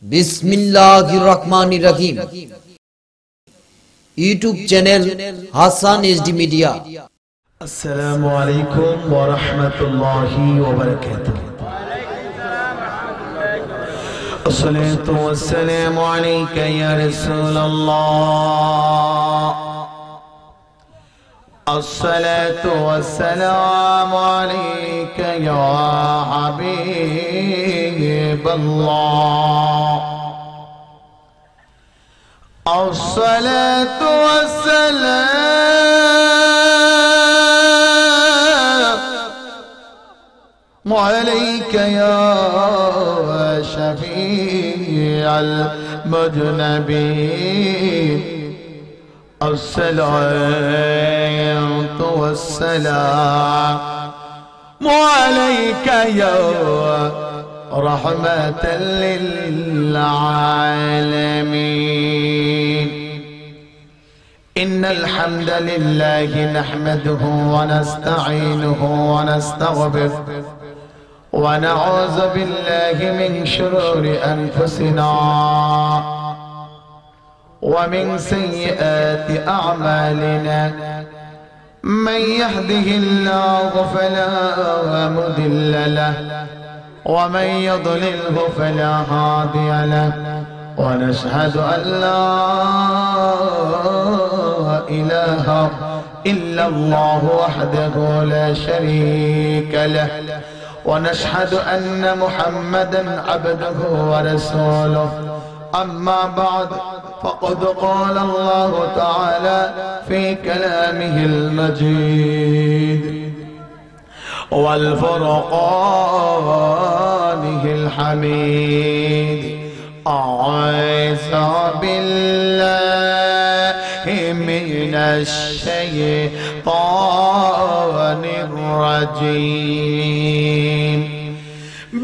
बिस्मिल्लाहिर्रहमानिर्रहीम। YouTube channel Hasan HD media. अस्सलामु अलैकुम व रहमतुल्लाहि व बरकातुहू। अस्सलातु वस्सलामु अलैका या रसूलल्लाह। अस्सलातु वस्सलामु अलैका या हबीबल्लाह। अस्सलातु वस्सलामु अलैका या शफीअल मुज़नबीन। अस्सलातु वस्सलामु अलैका या रहमतल लिल आलमीन। इन्नल हम्दलिल्लाहि नहमदुहु व नस्तईनुहु व नस्तगफिरुहु व नऊज़ु बिल्लाहि मिन शुरूरि अनफुसिना व मिन सय्यिआति अअमालिना। मन यहदिहिल्लाहु फला मुदिल्ल लहु व मन युद्लिलहु फला हादिय लहु। व नशहदु अन ला इलाहा इल्लल्लाहु वहदहु ला शरीका लहु व नशहदु अन्न मुहम्मदन अब्दुहु व रसूलुहु। अम्मा बाद फ़क़द क़ाल अल्लाहु तआला फ़ी कलामिहिल मजीद वल फ़ुरक़ानिहिल हमीद। अऊज़ु बिल्लाहि मिनश शैतानिर रजीम।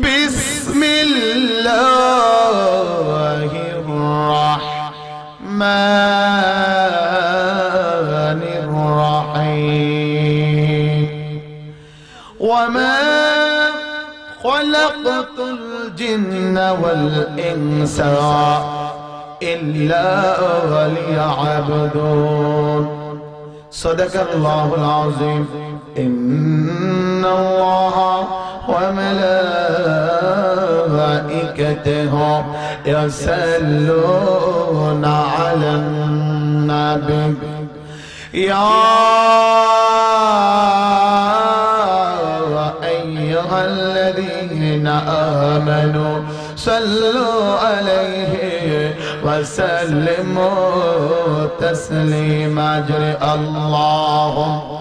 बिस्मिल्लाहिर रहमानिर रहीम। वमा खलक़तुल जिन्न वल इंसा इल्ला लियअबुदून। सदक़ल्लाहुल अज़ीम। इन्नल्लाहा व मलाइकतहु यसल्लूना अलन नबी या अय्युहल्लज़ीना आमनू सल्लू अलैहि वसल्लिमू तस्लीमा। अजर अल्लाहुम्मा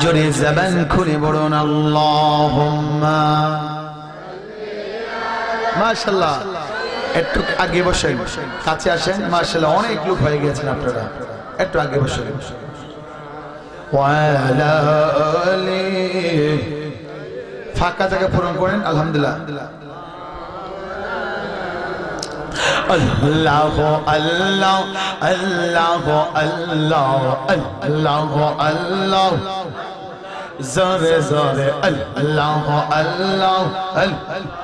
जोरे ज़बान खुले बोलून अल्लाहुम्मा। माशाल्लाह। একটু আগে বসেন, কাছে আসেন। মাশাআল্লাহ, অনেক লোক হয়ে গেছেন আপনারা। একটু আগে বসেন। ওয়ালা আলি ফাঁকা জায়গা পূরণ করেন। আলহামদুলিল্লাহ। अल्लाह अल्लाह अल्लाह अल्लाह अल्लाह अल्लाह ज़ोरे ज़ोरे अल्लाह अल्लाह अल्लाह।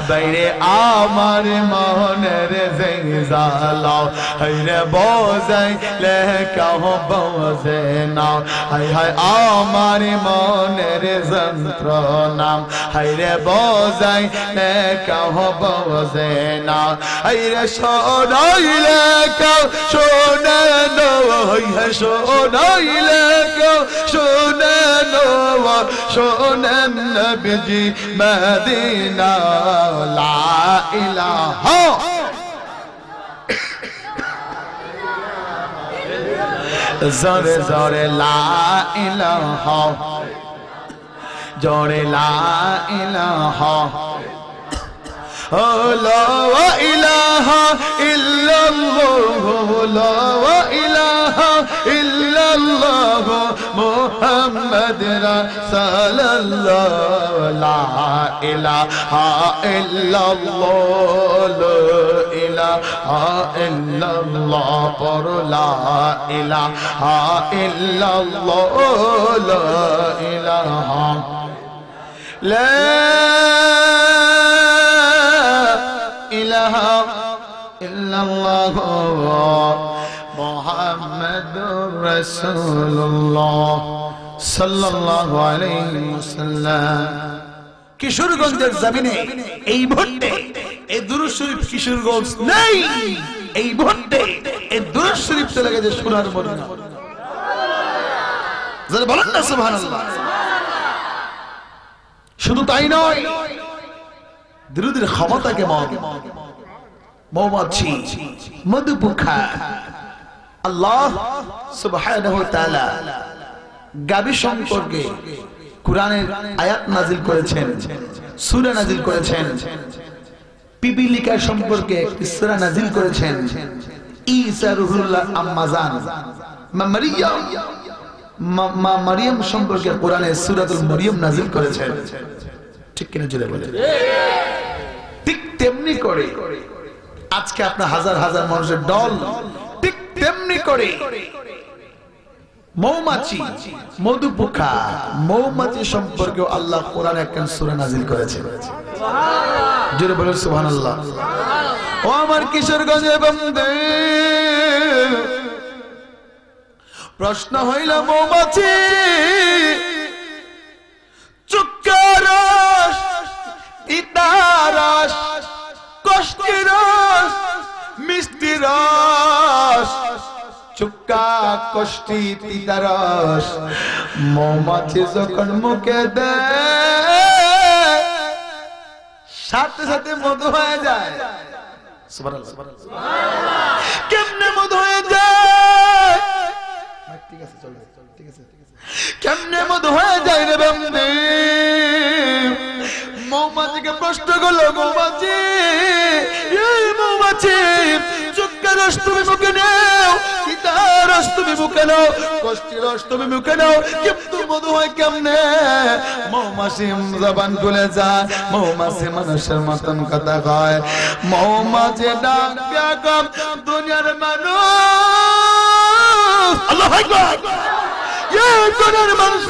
बैरे आमार मोहनेर ज़िंजालाओ हैरे बोझाई ले कहो बोझे नाओ। हाय हाय आमार मोहनेर যন্ত্রণা हैरे बोझाई ले कहो बोझे नाओ। हैरे शोनाइले कहो शोने नो है शोनाइले कहो शोने नो शोने नबी मदीना ला इलाहा। जोरे जोरे ला इलाहा जोरे ला इलाहा। ला इलाहा इल्लल्लाह ला इलाहा इल्लल्लाह ইল্লাল্লাহ মুহাম্মদ রাসূলুল্লাহ লা ইলাহা ইল্লাল্লাহ লা ইলাহা ইল্লাল্লাহ পর লা ইলাহা ইল্লাল্লাহ লা ইলাহা লা ইলাহা ইল্লাল্লাহ মুহাম্মাদুর রাসূলুল্লাহ সাল্লাল্লাহু আলাইহি ওয়াসাল্লাম। কিশোরগঞ্জের জমিনে এই মুহূর্তে এই দুরূদ শরীফ কিশোরগঞ্জ নেই, এই মুহূর্তে এই দুরূদ শরীফ চলে গেছে সোনার মদিনা। যারা বলেন না সুবহানাল্লাহ। শুধু তাই নয়, দুরূদের ক্ষমতা কেমন। মৌমাছি, মধুপোকা, আল্লাহ সুবহানাহু ওয়া তাআলা গাবি সম্পর্কে কুরআনের আয়াত নাজিল করেছেন, সূরা নাজিল করেছেন। পিপিলিকা সম্পর্কে একটি সূরা নাজিল করেছেন। ঈসা রূহুল্লাহ আম্মাজান মারিয়াম সম্পর্কে কোরআনে সূরাতুল মরিয়ম নাজিল করেছেন। ঠিক কিনা জোরে বলেন। ঠিক তেমনি করে আজকে আপনার হাজার হাজার মানুষের দল, ঠিক তেমনি করে মৌমাছি, মধুপোকা, মৌমাছি সম্পর্কে আল্লাহ কোরআনে একটা সূরা নাজিল করেছেন। জোরে বলেন সুবহানাল্লাহ। ও আমার কিশোরগঞ্জের বন্ধু, প্রশ্ন হইল মৌমাছি চুক্কারস, তিতারস, কষ্টিরস, মিষ্টিরস, চুক্কা, কষ্টি, তিতারস মৌমাছি যখন মুখে দেয় সাথে সাথে মধু হয়ে যায়। সুবহানাল্লাহ। কেমনে মধু হয়ে যায়? ঠিক আছে, চলো, ঠিক আছে। কেমনে মধু হয়ে যায় রে বন্ধু? মৌমাছিকে প্রশ্ন করলো, মৌমাছি, এই মৌমাছি, চুক্কার রস তুমি মুখে নাও, তিতার রস তুমি মুখে নাও, কষ্টি রস তুমি মুখে নাও, কিন্তু মধু হয় কেমনে? মৌমাছি জবান খুলে যায়, মৌমাছি মানুষের মতন কথা কয়। মৌমাছি ডাক দিয়া কয়, দুনিয়ার মানুষ, আল্লাহু আকবার, এই দুনিয়ার মানুষ,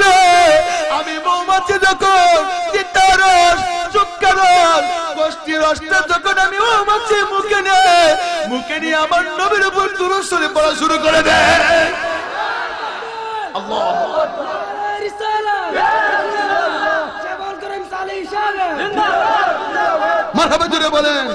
আমি মৌমাছি যখন তিতার রস, চুক্কার রস, কষ্টি রসটা যখন আমি মৌমাছি মুখে নিয়ে আমার নবীর উপর দুরূদ শরীফ পড়া শুরু করে দেয়। আল্লাহু আকবার। মারহাবা জোরে বলেন।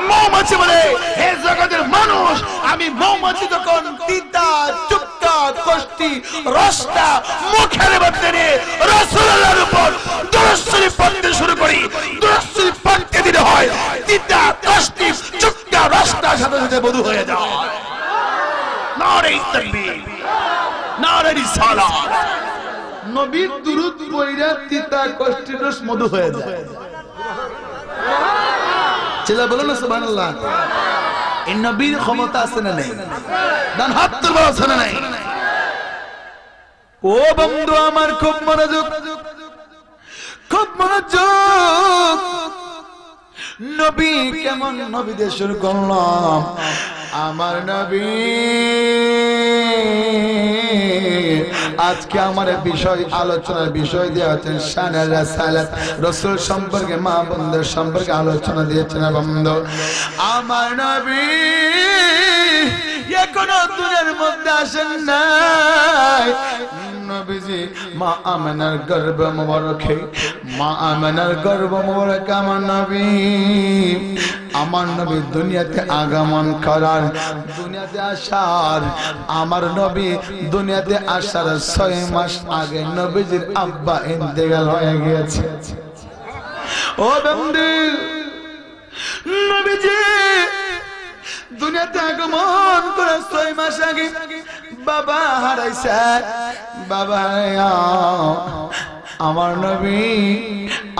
মৌমাছি বলে, হে জগতের মানুষ, আমি মৌমাছি যখন তিতা, চুক্কা, কষ্টি রসটা মুখের মধ্যে নিয়ে রাসূলুল্লাহর উপর দুরূদ শরীফ পড়তে শুরু করি, দুরূদ শরীফ পড়তে দিতে হয়, তিতা, কষ্টি, চুক্কা রসটা সাথে সাথে মধু হয়ে যায়। নারে তাকবীর, নারে রিসালাত। নবীর দুরূদ পড়িয়া তিতা, কষ্টি রস মধু হয়ে যায়। চিল্লা বলো না সুবহানাল্লাহ। এই নবীর ক্ষমতা আছে না নেই? ডান হাত তুলবা আছে না নাই? ও বন্ধু আমার, খুব মনোযোগ, খুব মনোযোগ। নবী কেমন নবী দিয়ে শুরু করলাম। আমার নবী আজকে আমার বিষয় আলোচনার বিষয় দিয়েছেন শানে রাসালাত, রাসূল সম্পর্কে, মা বোনদের সম্পর্কে আলোচনা দিয়েছেন। বন্ধু আমার নবী এখনো দুনিয়ার মধ্যে আসেন নাই। নবীজি মা আমেনার গর্ভ মোবারকে, মা আমেনার গর্ভ মোবারক আমার নবী, আমার নবী দুনিয়াতে আগমন করার, দুনিয়াতে আসার, আমার নবী দুনিয়াতে আসার 6 মাস আগে নবীজির আব্বা ইন্তেকাল হয়ে গিয়েছে। ও বন্ধু, নবীজি দুনিয়াতে আগমন করার 6 মাস আগে বাবা হারাইছে। বাবা আমার নবী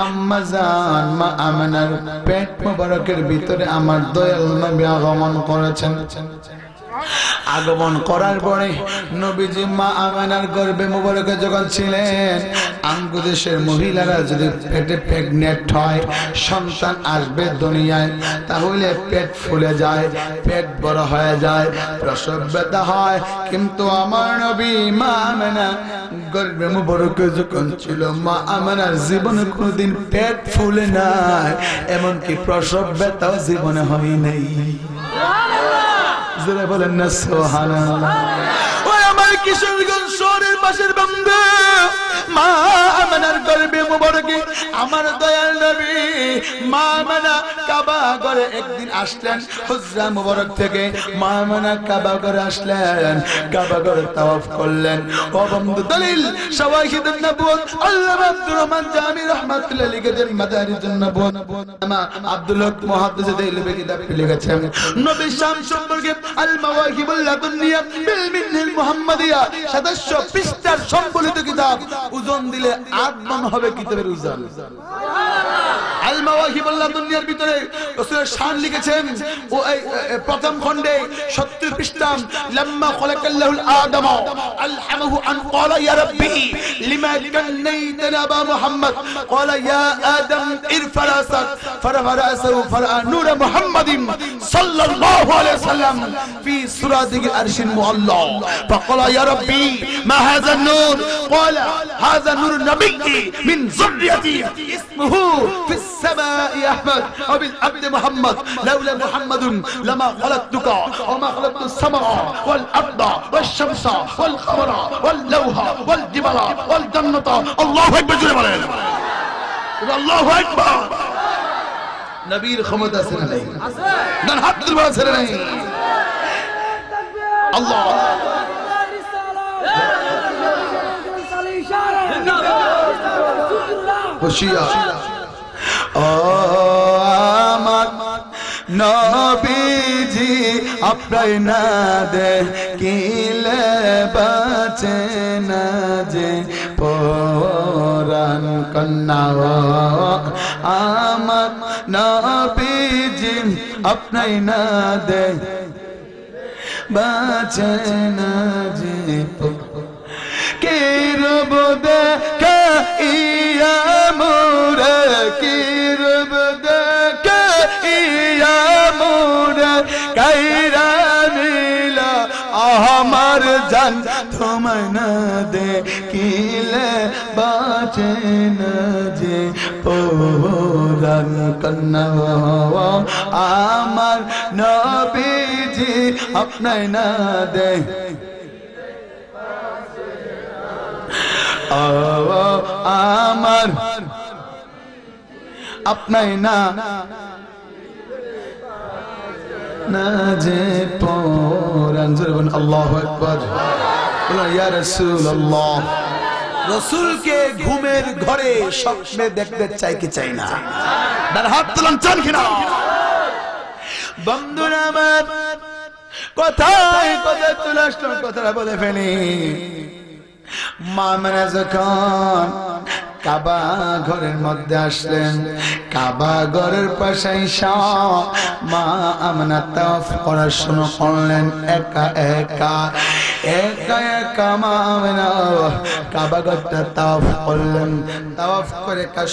আম্মা জান মা আমেনার পেট মোবারকের ভিতরে আমার দয়াল নবী আগমন করেছেন। আগমন করার পরে নবীজি মা আমেনার গর্ভে মুবারকে যখন ছিলেন, আঙ্গু দেশের মহিলারা যদি পেটে প্রেগনেন্ট হয়, সন্তান আসবে দুনিয়ায়, তাহলে পেট ফুলে যায়, পেট বড় হয়ে যায়, প্রসব ব্যথা হয়। কিন্তু আমার নবী মা আমেনা গর্ভে মুবারকে যখন ছিল, মা আমেনার জীবনে কোনোদিন পেট ফুলে নাই, এমনকি প্রসব ব্যথাও জীবনে হয় নাই। জোরে বলেন না সুবহানাল্লাহ। ওই আমার কিশোরগঞ্জ শহরের পাশের বান্দা, মা আমেনার গর্ভে মুবারকে আমার দয়াল নবী মা আমেনা কাবা ঘরে একদিন আসলেন হুজরা মুবারক থেকে। মা আমেনা কাবা ঘরে আসলেন, কাবা ঘরে তাওয়াফ করলেন। ও বন্ধু, দলিল শাওয়াহিদুন নবুয়ত আল্লামা আব্দুর রহমান জামি রাহমাতুল্লাহ লিখেছেন মাদারিজুন নবুয়ত। আব্দুল হক মুহাদ্দিস দেহলভী কিতাব লিখেছেন নবী শাম সম্পর্কে আল মাওয়াহিবুল লাদুনিয়া বিল মিনহিল মুহাম্মাদিয়া 700 পৃষ্ঠার সম্বলিত কিতাব। ওজন দিলে 8 মণ হবে কিতাবের ওজন। আল মাওয়াহিবুল লাদুনিয়ার ভিতরে রাসূলের শান লিখেছেন ও প্রথম খণ্ডে 70 পৃষ্ঠা। লাম্মা খলাকাল্লাহুল আদম আলহামাহু আন ক্বালা ইয়া রাব্বি লিমা কান্নাইতানা আবা মুহাম্মদ ক্বালা ইয়া আদম ইরফা রাসাক ফারফা রাসাহু ফারা নূর মুহাম্মাদিন সাল্লাল্লাহু আলাইহি ওয়াসাল্লাম في سورة العرش المعلى فقال يا ربي ما هذا النور قال هذا نور النبي من ذريتي اسمه في السماء أحمد وبالعبد محمد لولا محمد لما خلقتك وما خلقت السماء والأرض والشمس والقمر واللوح والجبال والجنة الله أكبر الله أكبر নবীর ক্ষমতা আছে না নাই? না হাত তুলবা আছে না নাই? আল্লাহ খুশিয়া ও আমার নবীজি আপনার না দেখিলে বাঁচে না যে পরাণ কন্যা। আমার নবীজি আপনার না দেখ বাঁচে না যে কে রব দেখা ইয়া মোরা, কে রব দেখা ইয়া মোরা কাইরা নিলা আমার জান তোমায় না দেখিলে বাঁচে না যে পরাণ কন্যা। আমার নবীজি আপনায় না দেখ আমার আপনায় না না যে পরাণ। আল্লাহু আকবার। ইয়া রাসূলুল্লাহ, রাসূলকে ঘুমের ঘরে স্বপ্নে দেখতে চাই কি চাই না? তার হাত তুলুন, চান কিনা? বন্ধুরা আমার, কথায় কথায় চলে আসলাম, কথাটা বলে ফেলি। মা আমেনা যখন কাবা ঘরের মধ্যে আসলেন, কাবা ঘরের পাশে মা আমেনা তাওয়াফ করা শুরু করলেন। একা একা একা একা মা আমেনা কাবা ঘরটা তাওয়াফ করলেন। তাওয়াফ করে কাজ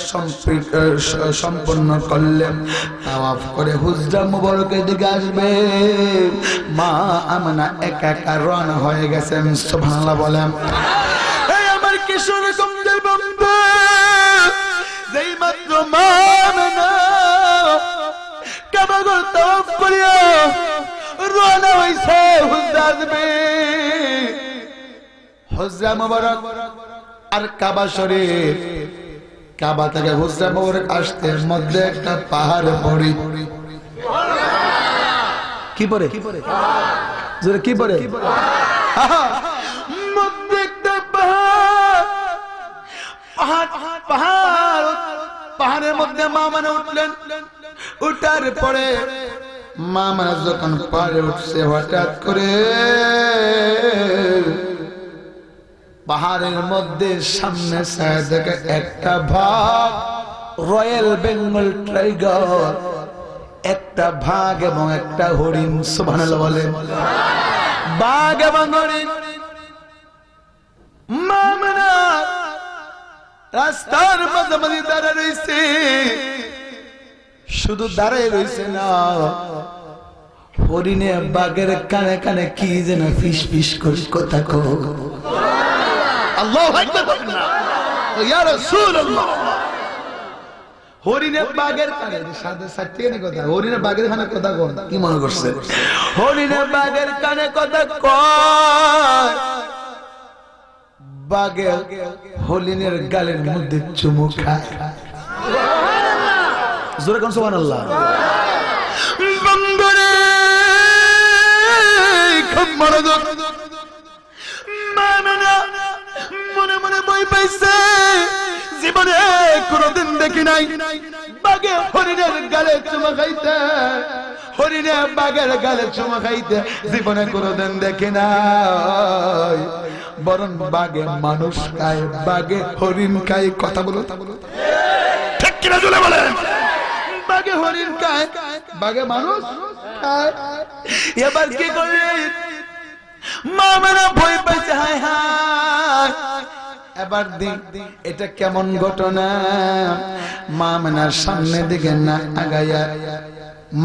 সম্পূর্ণ করলেন। তাওয়াফ করে হুজরা মুবারকের দিকে আসবে, মা আমেনা একা একা রওনা হয়ে গেছেন। সুবহানাল্লাহ বলেন। এই আমার কিশোর কমদের বন্ধু, যেই মাত্র মা আমেনা কাবা ঘর তাওয়াফ করিয়া রওনা হইছে হুজরা আসবে। হুজরা মুবারক আর কাবা শরীফ, কাবা থেকে হুজরা মুবারক আসতে মধ্যে একটা পাহাড় পড়ি। কি পড়ে? জোরে কি পড়ে? মধ্যে একটা পাহাড়, পাহাড়ের মধ্যে মা আমেনা উঠলেন। উঠার পরে মা আমেনা যখন পাহাড়ে উঠছে, হঠাৎ করে পাহাড়ের মধ্যে সামনে ছায়া দেখে একটা ভাগ রয়্যাল বেঙ্গল টাইগার, একটা ভাগ এবং একটা হরিণ। সুবহানাল্লাহ বলেন। বাঘ এবং হরিণ মামনা রাস্তার মাঝামাঝি দাঁড়ায় রয়েছে। শুধু দাঁড়ায় রয়েছে না, হরিণে বাঘের কানে কানে কি যেন ফিস ফিস করে কথা কয়। আল্লাহু আকবার না ইয়া রাসূলুল্লাহ। হরিণে বাঘের কানে সাথে সাথে কথা, হরিণে বাঘের কানে কথা কয়। কি মনে করছে? হরিণে বাঘের কানে কথা কয়, বাঘে হরিণের গালের মধ্যে চুমু খায়। জোরে কোন সুবহানাল্লাহ। বন্ধুরে খুব মনোযোগ, মামনা মনে মনে ভয় পাইছে। জীবনে কোনদিন দেখি নাই বাঘে হরিণের গালে চুমা খাইতে, হরিণে বাঘের গালে চুমা খাইতে জীবনে কোনদিন দেখি নাই। বরং বাঘে মানুষ খায়, বাঘে হরিণ খায়। কথা বলো ঠিক কিনা জোরে বলেন। বাঘে হরিণ খায়, বাঘে মানুষ খায়। এবার কি করে? মামনা ভয় পাইছে। হায় হায়, এবার দেখ এটা কেমন ঘটনা। মামনার সামনে দিকে না আগাইয়া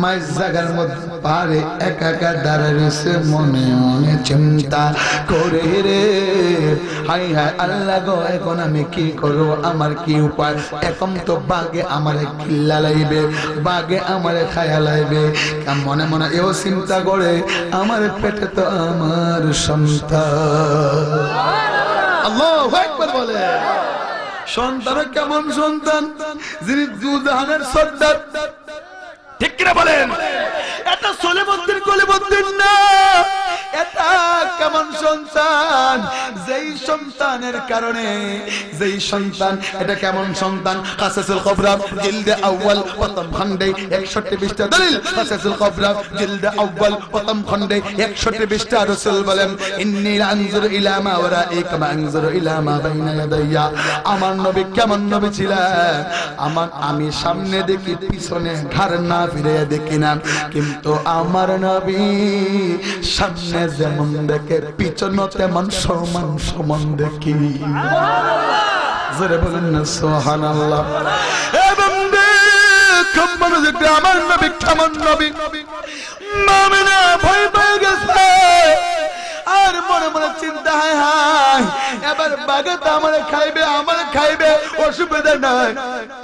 মাঝ জায়গার মধ্যে পারে একা একা দাঁড়ায় রয়েছে, মনে মনে চিন্তা করে রে হাই হাই আল্লাহ গো, এখন আমি কি করব, আমার কি উপায়? এখন তো বাঘে আমারে কিল্লা লাইবে, বাঘে আমারে খায়া লাইবে। মনে মনে এও চিন্তা করে, আমার পেটে তো আমার সন্তান। আল্লাহু আকবার বলে। সন্তান কেমন সন্তান? যিনি দুজাহানের সর্দার। ঠিক কিনা বলেন? এটা সলিমুদ্দিন কলিমুদ্দিন না, এটা কেমন সন্তান? যেই সন্তানের কারণে, যেই সন্তান, এটা কেমন সন্তান? কাসাসুল কুবরা জিলদে আউয়াল প্রথম খণ্ডে 61 পৃষ্ঠা দলিল। কাসাসুল কুবরা জিলদে আউয়াল প্রথম খণ্ডে 61 পৃষ্ঠা। রাসূল বলেন, ইন্নী লানজুরু ইলা মা ওয়ারাই কামা আনজুরু ইলা মা বাইনা ইয়াদাইয়া। আমার নবী কেমন নবী ছিলেন? আমি সামনে দেখি, পিছনে ঘাড় না ফিরে দেখি না, কিন্তু আমার নবী সামনে যেমন দেখে পিছনে তেমন সমান সমান দেখি। জোরে বলেন না সুবহানাল্লাহ। এবং খুব মনোযোগ দিয়ে, আমার নবী কেমন নবী? মামনা ভয় পেয়ে গেছে আর মনে মনে চিন্তা, হায় হায় এবার বাঘে তো আমার খাইবে, আমার খাইবে, অসুবিধা নাই,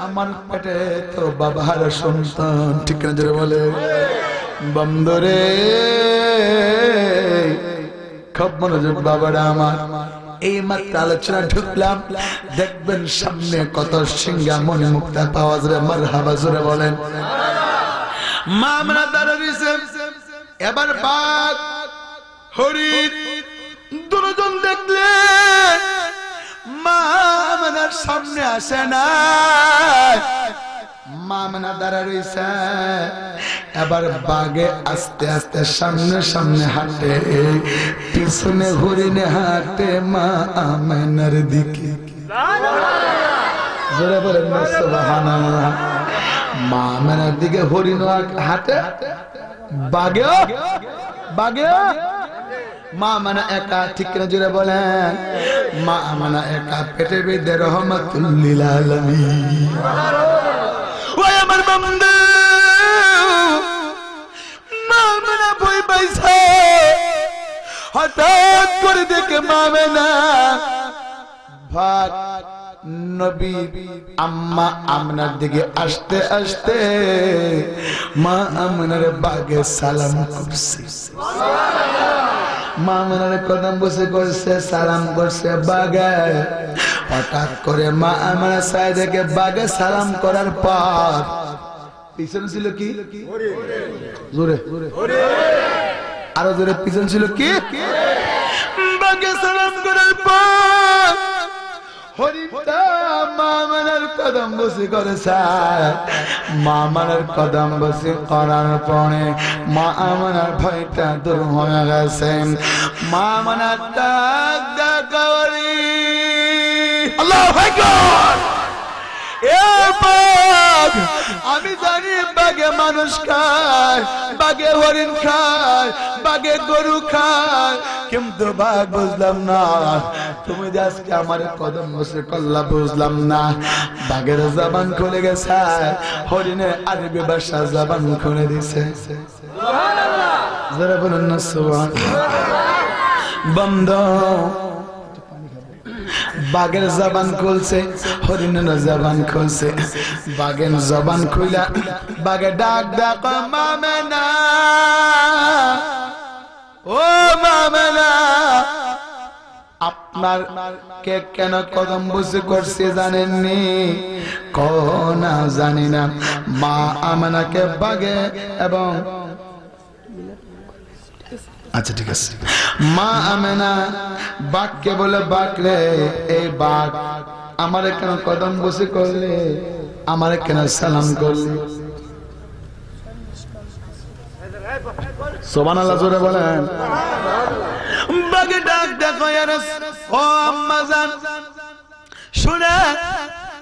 আমার পেটে তো বাবার সন্তান। ঠিক না জোরে বলে? বন্ধরে খুব মনোযোগ বাবারা আমার। এই মাত্র আলোচনা ঢুকলাম, দেখবেন সামনে কত সিংহা মনে মুক্তা পাওয়া যাবে। মারহাবা জোরে বলেন। মামনা দাঁড়িয়েছে, এবার বাঘ হরিণ দুজন দেখলে মামনার সামনে আসে না। মামনা দাঁড়া রয়েছে, এবার বাঘে আস্তে আস্তে সামনে সামনে হাঁটে, পিছনে হরিণে হাঁটে মা আমেনার দিকে। জোরে বলেন না সুবহানাল্লাহ। মা আমেনার দিকে হরিণ হাঁটে, বাঘেও মা আমেনা একা। ঠিক না জোরে বলেন? মা আমেনা একা, পেটে বেঁধে রহমাতুল লিল আলামিন। ওই আমার বন্ধু, মা আমেনা ভয় পাইছে। হঠাৎ করে দেখে মা আমেনা ভাগ নবী আম্মা আমেনার দিকে আসতে আসতে মা আমেনার বাগে সালাম করছে। মা আমেনার কদম বসে করছে, সালাম করছে বাগে। হঠাৎ করে মা আমেনা সাইড থেকে বাগে সালাম করার পর পিছন ছিল কি? জোরে আরো জোরে। পিছন ছিল কি? বাগে সালাম করার পর হরিণটা মা আমেনার কদম বসে করেছে। মা আমেনার কদম বসে করার পরে মা আমেনার ভয়টা দূর হয়ে গেছে। মা আমেনার ডাক ডাকারি আল্লাহু আকবার। এরপর বাঘ, আমি জানি বাঘে মানুষ খায়, বাঘে হরিণ খায়, বাঘে গরু খায়, কিন্তু বাঘ বুঝলাম না। তুমি যে আজকে আমার কদম বসে করলা বুঝলাম না। বাঘের জবান খুলে গেছে, হরিণের আরবি ভাষা জবান খুলে দিছে। যারা বলেন না সুবহানাল্লাহ। বন্ধ বাঘের জবান খুলছে, হরিণের জবান খুলছে। বাঘের জবান খুইলা বাঘে ডাক ডাক মামেনা, ও মামেনা, আপনার কে কেন কদম বুঝে করছে জানেননি? কোনা জানি না। মা আমেনাকে বাঘে এবং আচ্ছা ঠিক আছে, মা আমেনা বাঘকে বলে, বাঘ রে, এই বাঘ আমার কেন কদম বসে করলে, আমার কেন সালাম করলে? সুবহানাল্লাহ জোরে বলেন। বাঘে ডাক দেখো, ও আম্মা জান শুনে,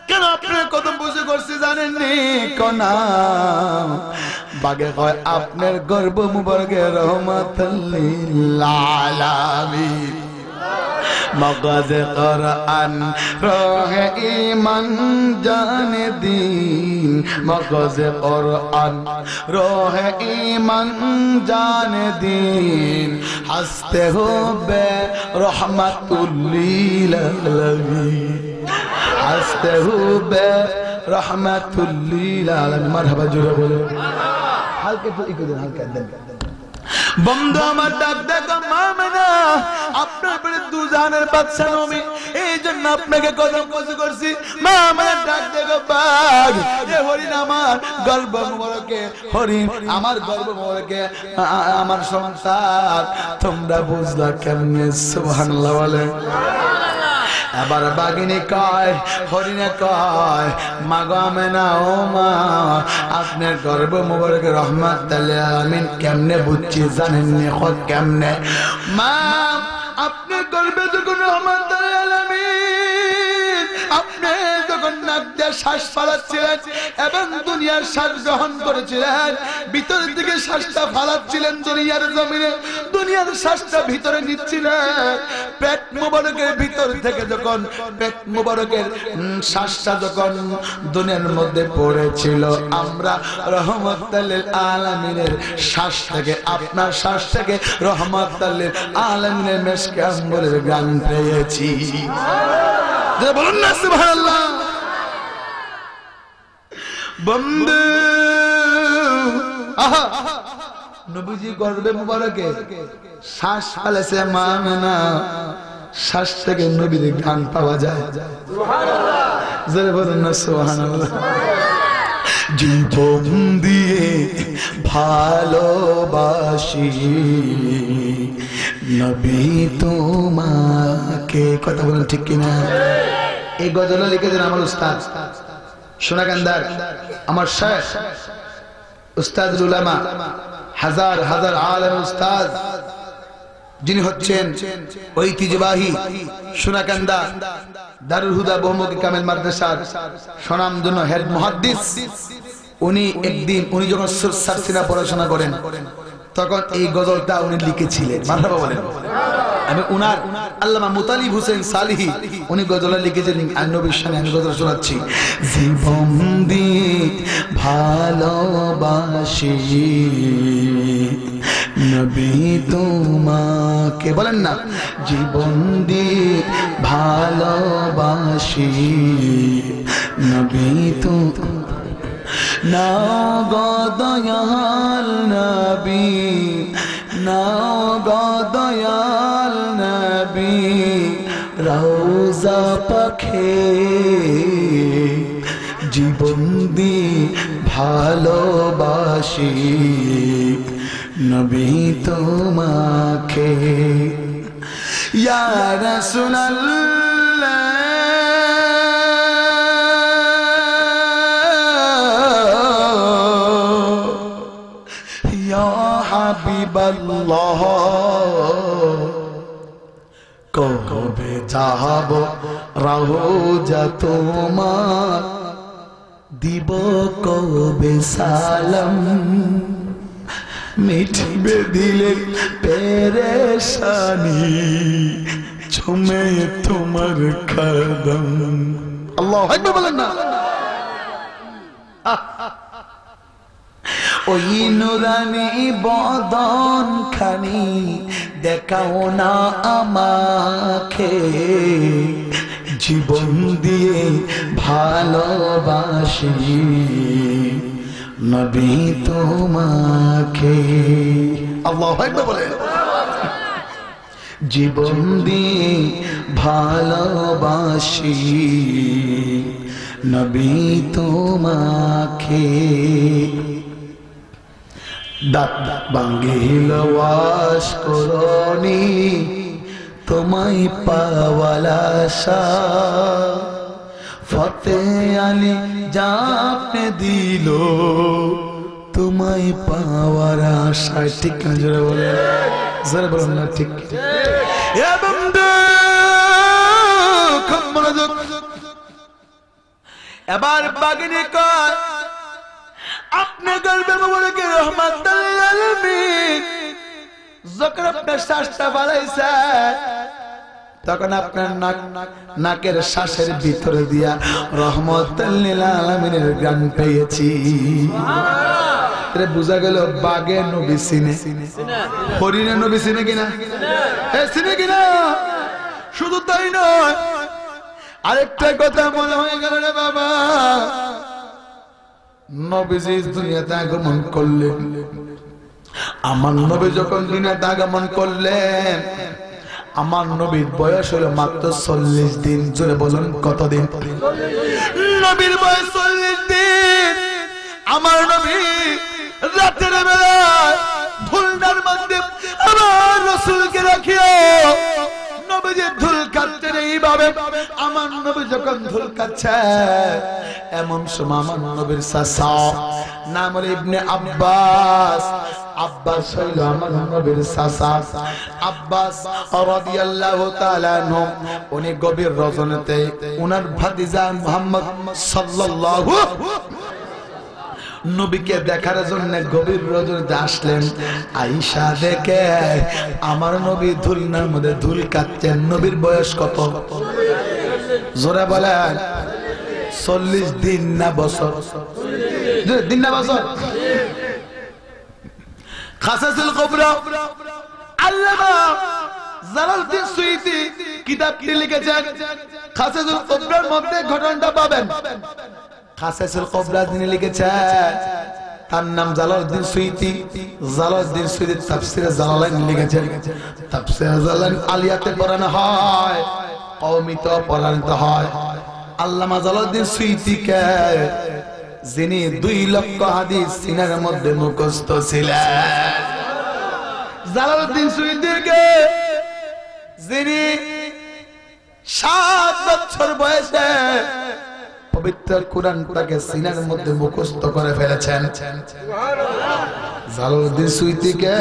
কেন আপনার কদম বুঝে করছে জানেননি? কোনা বাঘে কয়, আপনার গর্ব মুবারকে রহমাতুল লিল আলামিন, মগজে কোরআন রহে ঈমান জানে দিন, মগজে কোরআন রহে ঈমান জানে দিন, হাসতে হবে রহমাতুল লিল আলামিন, হাসতে হবে রহমাতুল লিল আলামিন। মারহাবা জোরে বলো, হালকা একটু ইকো দেন, হালকা দেন। বন্ধু আমার ডাক দেখো মামেনা, আপনার পরে দুজানের বাদশা নবী, এই জন্য আপনাকে কদম বসে করছি। মামেনা ডাক দেখো, বাঘ এ হরিণ আমার গর্ব মোবারকে, হরিণ আমার গর্ব মোবারকে, আমার সন্তান, তোমরা বুঝলা কেমনে? সুবহানাল্লাহ বলে। এবার বাঘিনী কয়, হরিণে কয়, মা গো আমেনা, ও মা, আপনার গর্ব মোবারক রহমাতুল আলামিন কেমনে বুঝছি জানেননি? কেমনে? মা আপনার গর্বে যখন রহমাতুল আলামিন, আপনি যখন নাক দিয়ে শ্বাস ফালাচ্ছিলেন এবং দুনিয়ার শ্বাস গ্রহণ করেছিলেন, ভিতরের দিকে শ্বাসটা ফালাচ্ছিলেন দুনিয়ার জমিনে, দুনিয়ার শ্বাসটা ভিতরে নিচ্ছিলেন, পেট মোবারকের ভিতর থেকে যখন পেট মোবারকের শ্বাসটা যখন দুনিয়ার মধ্যে পড়েছিল, আমরা রহমাতুল আলামিনের শ্বাস থেকে, আপনার শ্বাস থেকে রহমাতুল আলামিনের মেশকে আম্বরের গান পেয়েছি। বলুন না সুবহানাল্লাহ। বন্ধু আহা, নবীজি গর্বে মুবারকে শ্বাস ফেলেছে মা আমেনা, শ্বাস থেকে নবীর গান পাওয়া যায়। সুবহানাল্লাহ, জোরে বলুন না সুবহানাল্লাহ। জীবন দিয়ে ভালোবাসি নবী তোমাকে, কথা বলেন ঠিক কিনা? এই গজল লিখেছেন আমার উস্তাদ সোনাকান্দার, আমার শেখ উস্তাদুল উলামা, হাজার হাজার আলেম উস্তাদ, যিনি হচ্ছেন ঐতিহ্যবাহী সোনাকান্দা দারুল হুদা বহুমুখী কামেল মাদ্রাসার স্বনামধন্য হেড মুহাদ্দিস। উনি একদিন, উনি যখন সারসিনা পড়াশোনা করেন, তখন এই গজলটা উনি লিখেছিলেন। মারহাবা বলেন। আমি উনার আল্লামা মুতালিব হোসেন সালিহি, উনি গজলটা লিখেছেন। আমি নবীর শানে আমি গজল শোনাচ্ছি। জীবন দিয়ে ভালোবাসি নবী তোমাকে, বলেন না, জীবন দিয়ে ভালোবাসি নবী তো না গো দয়াল নবী, না গো দয়াল নবী, রওজা পাখে জীবন দিয়ে ভালোবাসি নবী তোমাকে। ইয়া রাসূলুল্লাহ ইয়া হাবিবাল্লাহ, কবে যাব রওজা তোমার দিব কবে সালাম মিটবে দিলে পেরেশানি চুমে তোমার কদম আল্লাহু আকবার বলেন না ওই নুরানি বদন খানি দেখাও না আমাকে জীবন দিয়ে ভালোবাসি নবী তোমাকে আল্লাহু আকবার বলেন জীবন দিয়ে ভালোবাসি নবী তোমাকে দাঁত ভাঙ্গিল ওয়াস করনি তোমায় পাওয়ার আশা ফতে আলী জাপনে দিল তোমায় পাওয়ার আশা ঠিক না জোরে বলে জোরে বলুন না ঠিক এ বন্ধু খুব মনোযোগ এবার বাগিনী কর अपने गल्बे मुबारक रहमतुल लिल आलमीन যখন আপনার শ্বাসটা বাড়াইছে তখন আপনার নাকের শ্বাসের ভিতরে দিয়া রহমতুল লিল আলামিনের গান পেয়েছি সুবহানাল্লাহ বুঝা গেল বাগে নবী চিনে হরিণে নবী চিনে কিনা চিনে কিনা শুধু তাই নয় আরেকটা কথা মনে হয়ে গেল রে বাবা নবীজি দুনিয়াতে আগমন করলেন আমার নবী যখন দুনিয়াতে আগমন করলেন আমার নবীর বয়স হলো মাত্র 40 দিন জোরে বলুন কতদিন নবীর বয়স 40 দিন আমার নবী রাতের বেলা ধুলনার মধ্যে আমার রাসূলকে রাখিও নবীজি ধুল কাটতেন এইভাবে আমার নবী যখন ধুল কাটছে এমন সময় আমার নবীর চাচা নাম হলো ইবনে আব্বাস আব্বাস হইল আমার নবীর চাচা আব্বাস রাদিয়াল্লাহু তাআলা আনহু উনি গভীর রজনীতে উনার ভাতিজা মুহাম্মদ সাল্লাল্লাহু নবীকে দেখার জন্য গভীর রজনীতে আসলেন আয়েশা দেখে আমার নবী ধুলনার মধ্যে ধুল কাটছেন নবীর বয়স কত জোরে বলেন 40 দিন না বছর দিন না বছর খাসাসুল কুবরা আল্লামা জালালউদ্দিন সুয়ুতী কিতাবটি লিখেছেন খাসাসুল কুবরার মধ্যে ঘটনাটা পাবেন খাসাসুল কুবরা যিনি লিখেছেন তার নাম জালালউদ্দিন সুয়ুতী জালালউদ্দিন সুয়ুতী তাফসীরে জালালাইন লিখেছেন তাফসীরে জালালাইন আলিয়াতে পড়ানো হয় কওমিতে পড়ানো হয় আল্লামা জালালউদ্দিন সুয়ুতীকে যিনি 2 লক্ষ হাদিস সিনার মধ্যে মুখস্থ ছিলেন জালালউদ্দিন সুয়ুতীকে যিনি 7 বছর বয়সে পবিত্র কুরআনটাকে সিনার মধ্যে মুখস্থ করে ফেলেছেন সুবহানাল্লাহ জালালউদ্দিন সুয়ুতীকে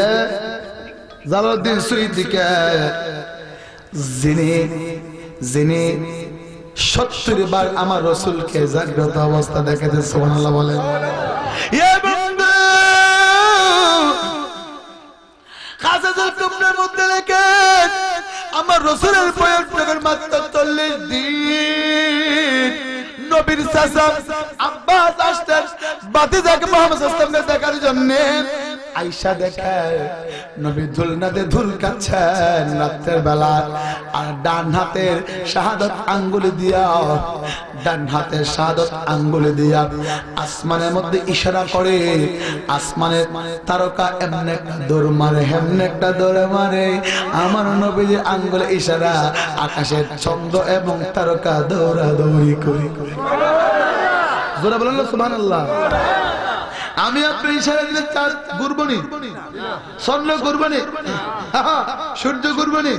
যিনি 70 বার আমার রাসূলকে জাগ্রত অবস্থা দেখেছে সুবহানাল্লাহ বলেন ইয়া বন্ধু খাসাসুল কুবরার মধ্যে লেখেন আমার রাসূলের বয়স যখন মাত্র 40 দিন নবীর চাচা আব্বাস আসতেন ভাতিজাকে মুহাম্মদ সাল্লাল্লাহু আলাইহি ওয়াসাল্লামকে দেখার জন্য আয়েশা দেখে নবী ধুলনাতে ধুল কাটছেন রাতের বেলা আর ডান হাতের শাহাদাত আঙ্গুলে দিয়া আসমানের মধ্যে ইশারা করে আসমানের তারকা এমন একটা দৌড় মারে হেমন একটা দৌড় মারে আমার নবীর আঙ্গুলে ইশারা আকাশের চন্দ্র এবং তারকা দৌড়াদৌড়ি করে জোরে বলেন সুবহানাল্লাহ আমি আপনি ইশারা দিলে চাঁদ ঘুরবনি চন্দ্র ঘুরবনি সূর্য ঘুরবনি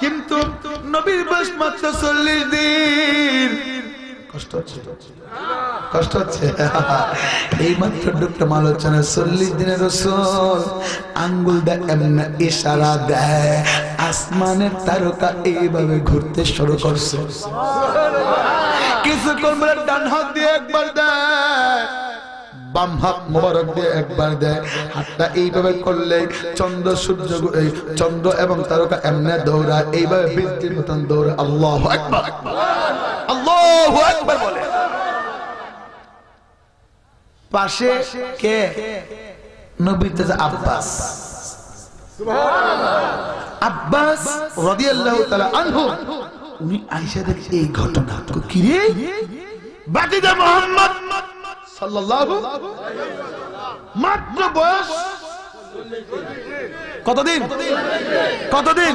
কিন্তু নবীর বয়স মাত্র 40 দিন কষ্ট হচ্ছে এই মাত্র ডুবটা আলোচনা 40 দিনের রাসূল আঙ্গুল দেয় এমন ইশারা দেয় আসমানের তারকা এইভাবে ঘুরতে শুরু করছে কিছুক্ষণ পরে ডান হাত দিয়ে একবার দেয়, বাম হাত মোবারক দিয়ে একবার দেয়। হাতটা এইভাবে করলে চন্দ্র সূর্য চন্দ্র এবং তারকা এমনে দৌড়ায়, এইভাবে বৃষ্টির মতন দৌড়ায়। আল্লাহু আকবার, আল্লাহু আকবার বলে। পাশে কে? নবীর চাচা আব্বাস, আব্বাস রাদিয়াল্লাহু তাআলা আনহু। উনি আয়েশা দেখে এই ঘটনা, কি রে বাতিজা মুহাম্মদ সাল্লাল্লাহু মাত্র বয়স কতদিন? কতদিন?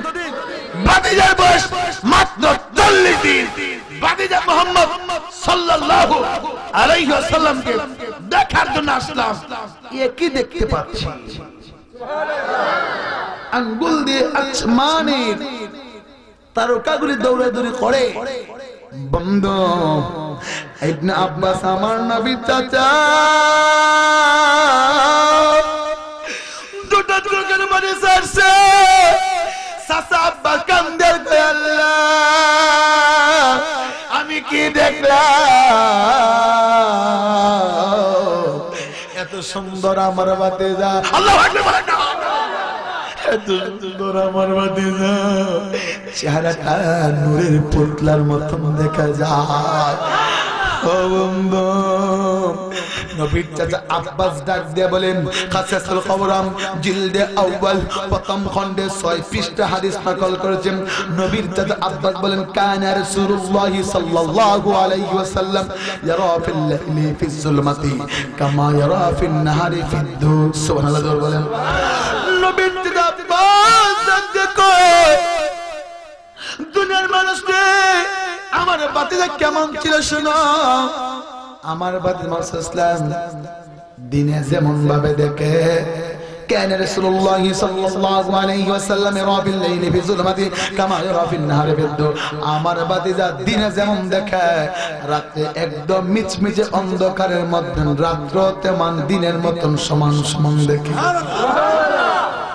বাতিজার বয়স মাত্র 40 দিন। বাতিজা মুহাম্মদ সাল্লাল্লাহু আলাইহি ওয়াসাল্লামকে দেখার জন্য আসলাম। এ কি দেখতে পাচ্ছি? আঙ্গুল দিয়ে আসমানের তারকাগুলি দৌড়াদৌড়ি করে। বন্ধু ইবনে আব্বাস আমার নবী চাচা, দুটো চোখের পানি ছাড়ছে। চাচা আব্বাস কান্দে, আল্লাহ আমি কি দেখলাম? এত সুন্দর আমার ভাতিজা, আল্লাহু আকবার, এত সুন্দর আমার ভাতিজা, চেহারাটা নূরের পুতলার মতন দেখা যায়। ও বন্ধু, নবীর চাচা আব্বাস ডাক দিয়ে বলেন, কাসাসুল কবরাম জিলদে আউয়াল প্রথম খণ্ডে 6 পৃষ্ঠা হাদিস নকল করেছেন। নবীর চাচা আব্বাস বলেন, কানা রাসূলুল্লাহ সাল্লাল্লাহু আলাইহি ওয়াসাল্লাম ইয়ারা ফিল লাইলি ফিজ যুলমাতি কামা ইয়ারা ফিন নাহারি ফিদ দুর। সুবহানাল্লাহ বলেন। নবীর চাচা আব্বাস দেখো দুনিয়ার মানুষকে আমার বাতিজা কেমন ছিল শোনো। আমার বাতিজা মুহাম্মদ সাল্লাল্লাহু দিনে যেমন ভাবে দেখে, كان رسول الله صلى الله عليه وسلم يرى بالليل في الظلمات كما يرى في النهار في الضوء। আমার বাতিজা দিনে যেমন দেখে, রাতে একদম মিচমিচে অন্ধকারের মধ্যে রাত্র তেমন দিনের মতন সমান সমান দেখে।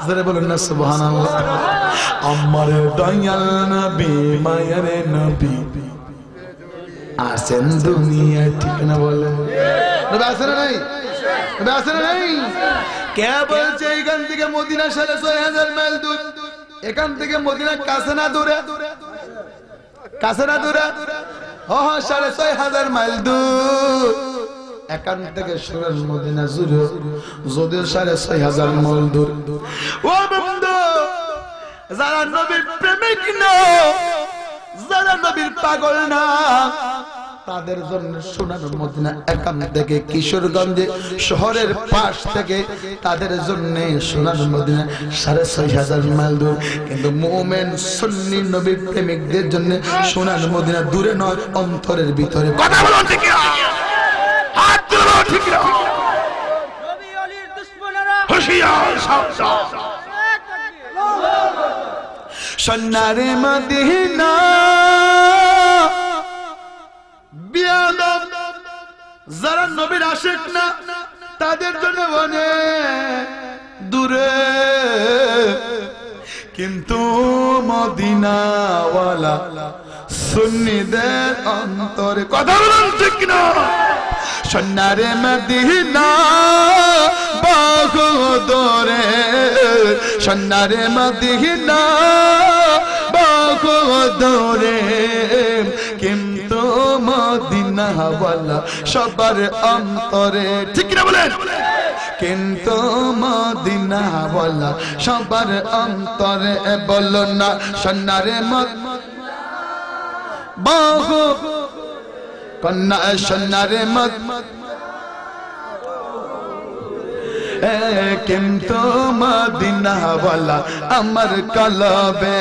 জোরে বলুন না সুবহানাল্লাহ। আমার দয়াল নবী মায়ের নবী আসেন দুনিয়ায়, ঠিক না বলে? নবী আসেন নাই? নবী আসেন নাই? কে বলছে এখান থেকে মদিনা ৬,৫০০ মাইল দূর? এখান থেকে মদিনা কাছে না দূরে? কাছে না দূরে? হ্যাঁ ৬,৫০০ মাইল দূর। এখান থেকে শুনেন মদিনা জুড়ে যদিও ৬,৫০০ মাইল দূর। ও বন্ধু, যারা নবীর প্রেমিক না, যারা নবীর পাগল না, তাদের জন্য সোনার মদিনা এখান থেকে কিশোরগঞ্জে শহরের পাশ থেকে তাদের জন্য সোনার মদিনা ৬,৫০০ মাইল দূর। কিন্তু মুমিন সুন্নি নবীর প্রেমিকদের জন্য সোনার মদিনা দূরে নয়, অন্তরের ভিতরে। কথা বলুন ঠিক না? হাত তুলুন ঠিক না? নবী ওলির দুশমনেরা হুঁশিয়ার সাবধান। সোনারে মদিনা বিয়াদব যারা নবীর আশিক না, তাদের জন্য অনেক দূরে, কিন্তু মদিনাওয়ালা সুন্নিদের অন্তরে। কথা বলুন ঠিক না? সোনারে মদিনা বহু দূরে, সোনারে মদিনা বহু দূরে, কিন্তু মদিনাওয়ালা সবার অন্তরে। ঠিক না বলেন? কিন্তু মদিনাওয়ালা সবার অন্তরে। বলো না সোনারে মদিনা বহু কন্যা, সোনারে মদিনা কিন্তু মদিনাওয়ালা আমার কলবে,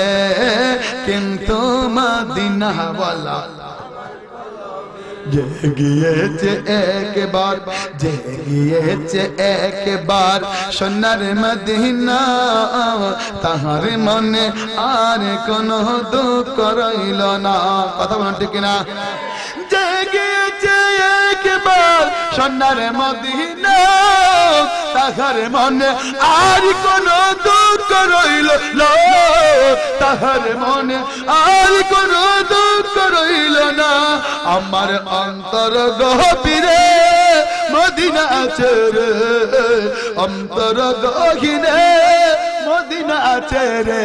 কিন্তু মদিনাওয়ালা জেগিয়েছে একবার, জেগিয়েছে একবার সোনার মদিনা, তাহার মনে আর কোনো দুঃখ রইল না। কথা বলেন ঠিক না? জেগিয়েছে একবার সোনার মদিনা, তাহার মনে আর কোনো দুঃখ দুঃখ রইল না, তাহার মনে আর কোনো দুঃখ রইল না। আমার অন্তর গভীরে মদিনা আছে রে, অন্তর গহীনে মদিনা আছে রে,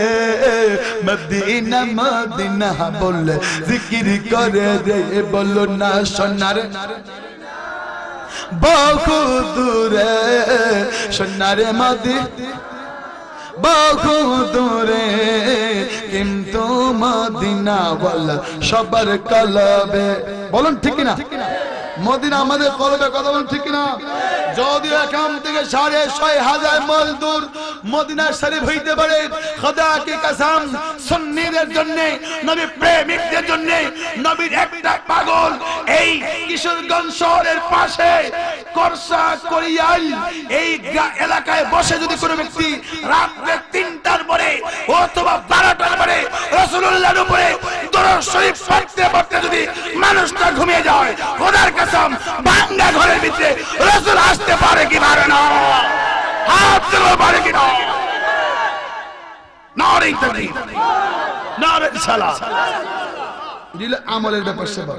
মদিনা মদিনা বলে জিকির করে রে, বলো না সোনার বহু দূরে, সোনার মদিনা বহু দূরে, কিন্তু মদিনা বলে সবার কলবে। বলুন ঠিক কিনা? মদিনা আমাদের কলবে, কথা বলুন ঠিক কিনা? যদিও এখান থেকে 6,500 মাইল দূর মদিনা শরীফ হইতে পারে, খোদা কি কসম সুন্নিদের জন্য, নবী প্রেমিকদের জন্য, নবীর একটা পাগল এই কিশোরগঞ্জ শহরের পাশে করসা করিয়াল এই এলাকায় বসে যদি কোনো ব্যক্তি রাতে 3টার পরে অথবা 12টার পরে রাসূলুল্লাহর উপরে দরুদ শরীফ পড়তে পড়তে যদি মানুষটা ঘুমিয়ে যায়, খোদার কসম ভাঙা ঘরের ভিতরে রাসূল আসতে পারে কি পারে না? হাত তুলে পারে কি না? নারে তাকবীর, নারে সালাত। দিলে আমলের ব্যাপার সেবা,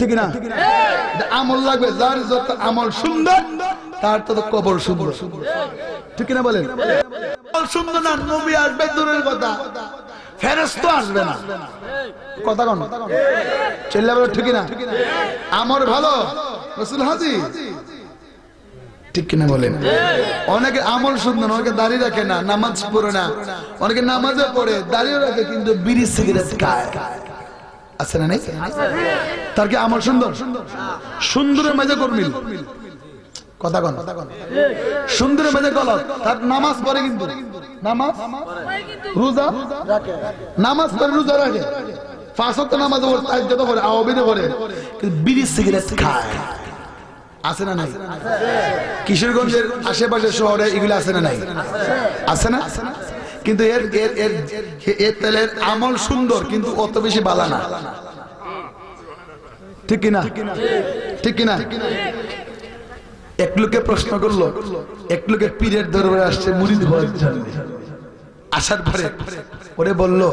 ঠিক না? আমল লাগবে, যার যত আমল সুন্দর তার তত কবর সুন্দর, ঠিক না? বলেন সুন্দর না, নবী আসবে দূরের কথা, ফেরেশতা আসবে না, কথা কোন চেল্লা বলে, ঠিক না? আমল ভালো, রাসূল হাজির, ঠিক কিনা বলেন? অনেকে আমল সুন্দর, অনেকে দাড়ি রাখে না, নামাজ পড়ে না, অনেকে নামাজে পড়ে দাড়িও রাখে কিন্তু বিড়ি সিগারেট খায়, আছে না? নেই? তার কি আমল সুন্দর? সুন্দরের মাঝে কর্মিল, কথা কোন সুন্দরের মাঝে গলত, তার নামাজ পড়ে কিন্তু নামাজ রোজা রাখে, নামাজ পড়ে রোজা রাখে, 5 ওয়াক্ত নামাজ পড়ে, তাহাজ্জুদ পড়ে, আওয়াবিদ পড়ে, কিন্তু বিড়ি সিগারেট খায়, আছে না নাই? কিশোরগঞ্জের আশেপাশে শহরে এগুলো আছে না নাই? আছে না? কিন্তু এর তেলের আমল সুন্দর কিন্তু অত বেশি বালা না, ঠিক কিনা? ঠিক কিনা? এক লোকে প্রশ্ন করলো, এক লোকে পীরের দরবারে আসছে মুরিদ হওয়ার জন্য, আসার পরে ওরে বললো,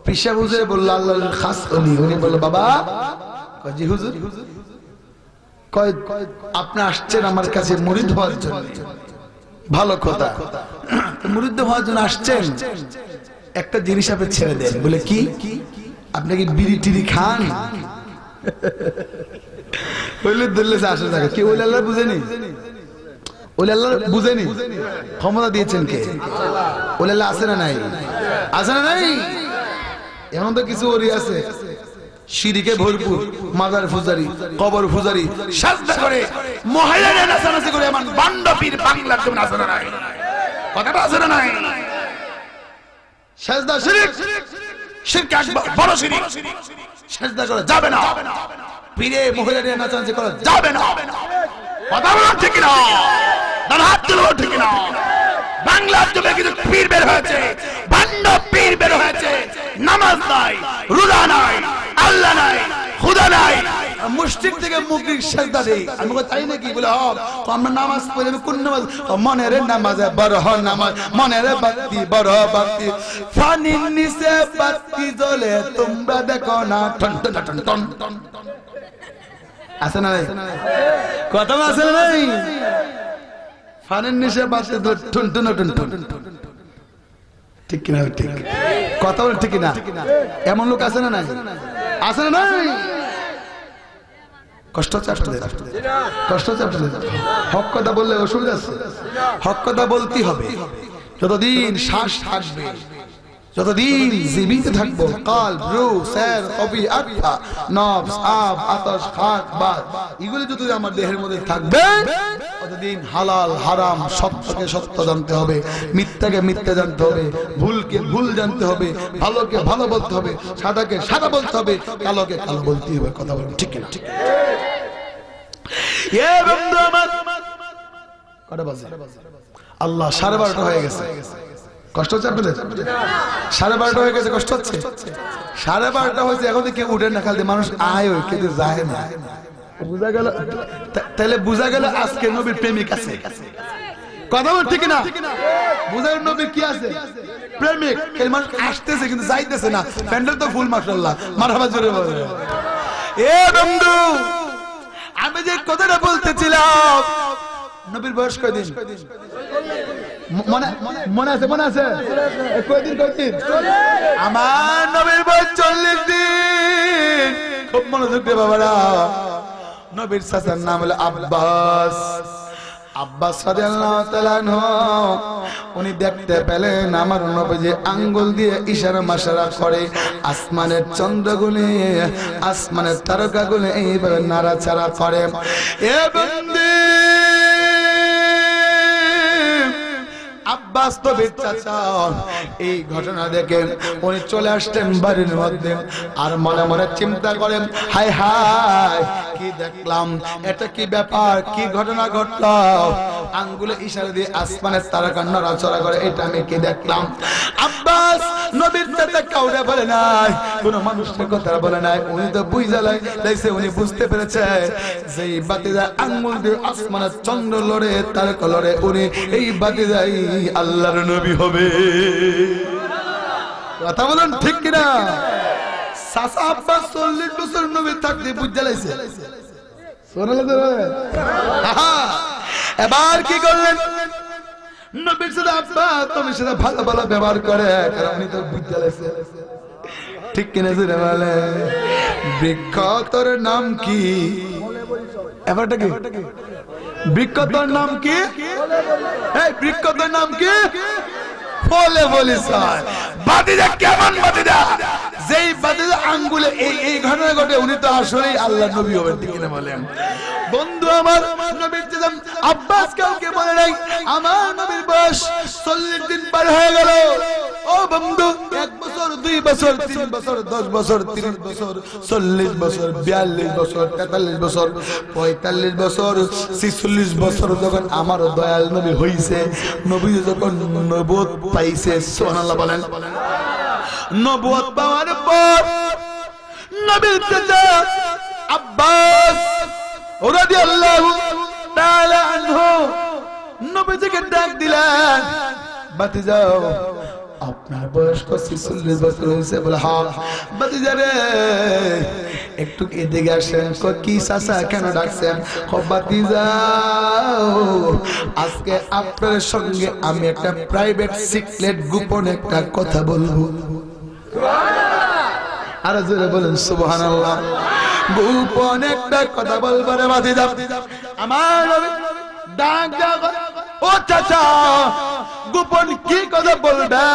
পিসা হুজুর বললো আল্লাহর খাস ওলি, উনি বললো বাবা, জি হুজুর, কয় আপনি আসছেন আমার কাছে মুরিদ হওয়ার জন্য, ভালো কথা, মুরিদ হওয়ার জন্য আসছেন, একটা জিনিস আপনি ছেড়ে দেন। বলে কি? আপনি কি বিড়ি টিড়ি খান? বললে ধরলে আসে থাকে কি? ওই আল্লাহ বুঝেনি, ওই আল্লাহ বুঝেনি, ক্ষমতা দিয়েছেন কে? ওই আল্লাহ আছে না নাই? আছে না নাই? এমন তো কিছু ওরি আছে শিরিকে ভরপুর, মাজার ফুজারি, কবর ফুজারি, সাজদা করে, মহিলারা নাচানাচি করে, এমন বান্ড পীর বাংলার জন্য আছে না নাই? কথাটা আছে না নাই? সাজদা শিরক, শিরক আকবার, বড় শিরক, সাজদা করা যাবে না, পীরে মহিলারা নাচানাচি করা যাবে না, কথা বলুন ঠিক না? দাদা হাত তুলো ঠিক না? বাংলার জন্য কিছু পীর বের হয়েছে, বান্ড পীর বের হয়েছে, নামাজ নাই, রোজা নাই, আল্লাহ নাই, খুদা নাই, মুশরিক থেকে মুকরিক সাজদা দেই। আমি কই তাই নাকি? বলে হ্যাঁ, আমরা নামাজ পড়ি। আমি কোন নামাজ? মনের নামাজে বড় নামাজ, মনের বাতি বড় বাতি, ফানির নিচে বাতি জ্বলে তোমরা দেখো না, টন টন টন টন টন, আছে না? কথা আছে না? নাই? ফানির নিচে বাতি টন টন টন টন, ঠিক কিনা? ঠিক কথা বল, ঠিক কিনা? এমন লোক আছে না নাই? আছে না নাই? কষ্ট হচ্ছে আপনাদের, কষ্ট হচ্ছে আপনাদের। হক কথা বললে অসুবিধা আছে, হক কথা বলতেই হবে। যতদিন শ্বাস থাকবে, যতদিন জীবিত থাকবো, কালব, রূহ, সর, কবি, আত্মা, নফস, আব, আতশ, খাক, বাদ, এগুলো যদি আমার দেহের মধ্যে থাকবে, ততদিন হালাল হারাম, সত্যকে সত্য জানতে হবে, মিথ্যাকে মিথ্যা জানতে হবে, ভুলকে ভুল জানতে হবে, ভালোকে ভালো বলতে হবে, সাদাকে সাদা বলতে হবে, কালোকে কালো বলতে হবে। কথা বলুন ঠিক না? ঠিক। এ বন্ধু আমার, কটা বাজে? আল্লাহ 12:30 হয়ে গেছে। কষ্ট হচ্ছে আপনাদের? 12:30 হয়ে গেছে, কষ্ট হচ্ছে? 12:30 হয়েছে, এখন কেউ উঠে না, খালি মানুষ আয় ওই কেউ যায় না। বুঝা গেল? তাহলে বুঝা গেল আজকে নবীর প্রেমিক আছে, কথা বল ঠিক না? বুঝার নবী কি আছে? প্রেমিক। এই মানুষ আসতেছে কিন্তু যাইতেছে না। প্যান্ডেল তো ফুল মাশাআল্লাহ। মারহাবা জোরে বলে। এ বন্ধু, আমি যে কথাটা বলতেছিলাম, নবীর বয়স কয়দিন? মনে আছে? কয়দিন? আমার নবীর বয়স 40 দিন। খুব মনোযোগ দিয়ে বাবারা। নবীর চাচার নাম হলো আব্বাস। আব্বাস রাদিয়াল্লাহু তাআলা আনহু, উনি দেখতে পেলেন আমার নবী আঙ্গুল দিয়ে ইশারা মাশারা করে, আসমানের চন্দ্রগুলো, আসমানের তারকাগুলো এইভাবে নাড়াচাড়া করে। এ বন্দী, আব্বাস নবীর চাচা এই ঘটনা দেখে উনি চলে আসতেন বাড়ির মধ্যে, আর মনে মনে চিন্তা করেন, হায় হায় কি দেখলাম, এটা কি ব্যাপার, কি ঘটনা ঘটলো, আঙ্গুলে ইশারা দিয়ে আসমানের তারকা নড়াচড়া করে, এটা আমি কি দেখলাম। আব্বাস নবীর চাচা কাউরে বলে নাই, কোন মানুষের কথা বলে নাই, উনি তো বুঝা লাইছে, উনি বুঝতে পেরেছে যে এই বাতিজা আঙ্গুল দিয়ে আসমানের চন্দ্র লড়ে, তারকা লড়ে, উনি এই বাতিজাই আল্লাহর নবী হবে। কথা বলেন ঠিক কিনা? চাচা আব্বাস 40 বছর নবী থাকতে বুঝা লাইছে। এবার কি করলেন? নবীর সাথে আব্বাস তুমি সাথে ভালো ভালো ব্যবহার করে, কারণ উনি তো বুঝা লাইছে। ঠিক কিনা জোরে বলে? বৃক্ষ তোর নাম কি? এবারটা কি? বৃক্ষ তোর নাম কি? এই বৃক্ষ তোর নাম কি? বলে বলিস বাতিজা কেমন বাতিজা, যেই বাতিজা আঙ্গুলে এই ঘটনা ঘটে, উনি তো আসলেই আল্লাহর নবী হবেন। ঠিক কিনা বলেন? বন্ধু আমার, নবীর চাচা আব্বাস কাউকে বলে নাই আমার নবীর বয়স 40 দিন পার হয়ে গেল। ও বন্ধু, 1 বছর, 2 বছর, 3 বছর, 10 বছর, 30 বছর, 40 বছর, 42 বছর, 43 বছর, 45 বছর, 46 বছর যখন আমার দয়াল নবী হইছে, নবী যখন নবুয়ত পাইছে, সুবহানাল্লাহ বলেন। নবুয়ত পাওয়ার পর নবীর চাচা আব্বাস রাদিয়াল্লাহু তাআলা আনহু নবীজিকে ডাক দিলেন, বাতিজা আপনার বয়স 46 বছর হয়েছে? বলে হ্যাঁ। বাতিজা রে একটু এদিকে আসেন। কি চাচা কেন ডাকছেন? বাতিজা আজকে আপনার সঙ্গে আমি একটা প্রাইভেট সিক্রেট, গোপন একটা কথা বলবো। আর জোরে বলেন সুবহানাল্লাহ। গোপন একটা কথা বলবো রে বাতিজা। আমার ডাক ডাক, ও চাচা গোপন কি কথা বলবে?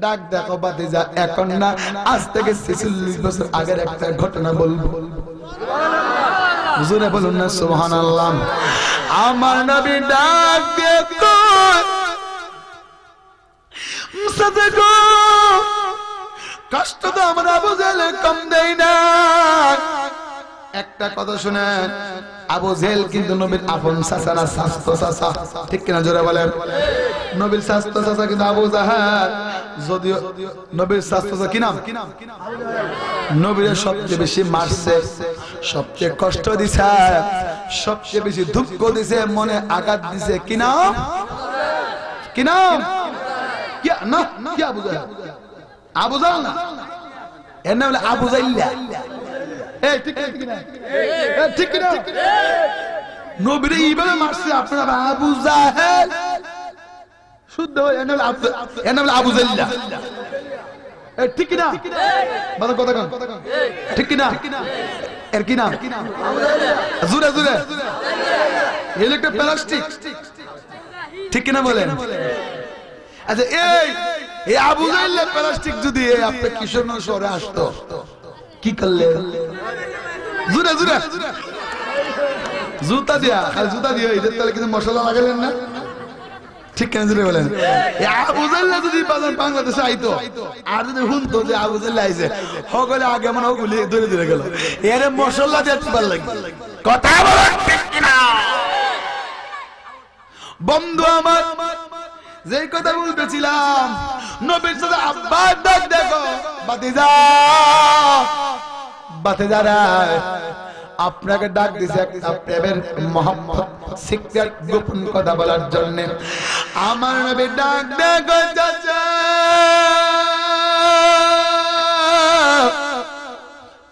ডাক দেখো বাতিজা, এখন না, আজ থেকে 46 বছর আগের একটা ঘটনা বলবো। হুজুরে বলুন না সুবহানাল্লাহ। আমার নবী ডাক দেখো, মুসাদগো কষ্ট তো আমরা আবু জেহেল কম দেই না। একটা কথা শুনেন, আবু জেহেল কিন্তু নবীর আপন চাচা না, স্বাস্থ্য চাচা। ঠিক কিনা জোরে বলেন? নবীর স্বাস্থ্য চাচা কিন্তু আবু জাহেল। যদিও নবীর স্বাস্থ্য চাচা কি নাম? নবীর সবচেয়ে বেশি মারছে, সবচেয়ে কষ্ট দিছে, সবচেয়ে বেশি দুঃখ দিছে, মনে আঘাত দিছে। কি নাম? কি নাম? কি আবু জাহেল? আবু জাহেল না, এর নাম হলো আবু জাইল্লা। নবীরে এইভাবে মারছে আপনারা আবু জাহেল, শুদ্ধ আবু জাইল্লা। ঠিক না? কথা কন, ঠিক না? এর কি নাম? জুরে জুরে ইলেকট্রিক প্লাস্টিক। ঠিক কিনা বলেন? আচ্ছা, এই আবু জাহেল প্লাস্টিক যদি আপনার কিশোরগঞ্জ শহরে আসতো, কি করলে? জুরে জুরে জুতা দিয়া, খালি জুতা দিয়ে এদের তাহলে কিন্তু মশলা লাগালেন না। ঠিক কেন জুড়ে বলেন? আবু জাহেল যদি বাংলাদেশে আইতো, আর যদি শুনতো যে আবু জাহেল আইছে, সকলে আগে মনে ওগুলি ধরে ধরে গেল, এর মশলা দিয়ে ভাল লাগবে। কথা বলেন ঠিক কিনা? বন্ধু আমার, যেই কথা বলতেছিলাম, নবীর সাথে আব্বাস ডাক দেখো, বাতিজা বাতিজারা আপনাকে ডাক দিছে একটা প্রেমের মহব্বত সিক্রেট গোপন কথা বলার জন্য। আমার নবী ডাক দে গো চাচা,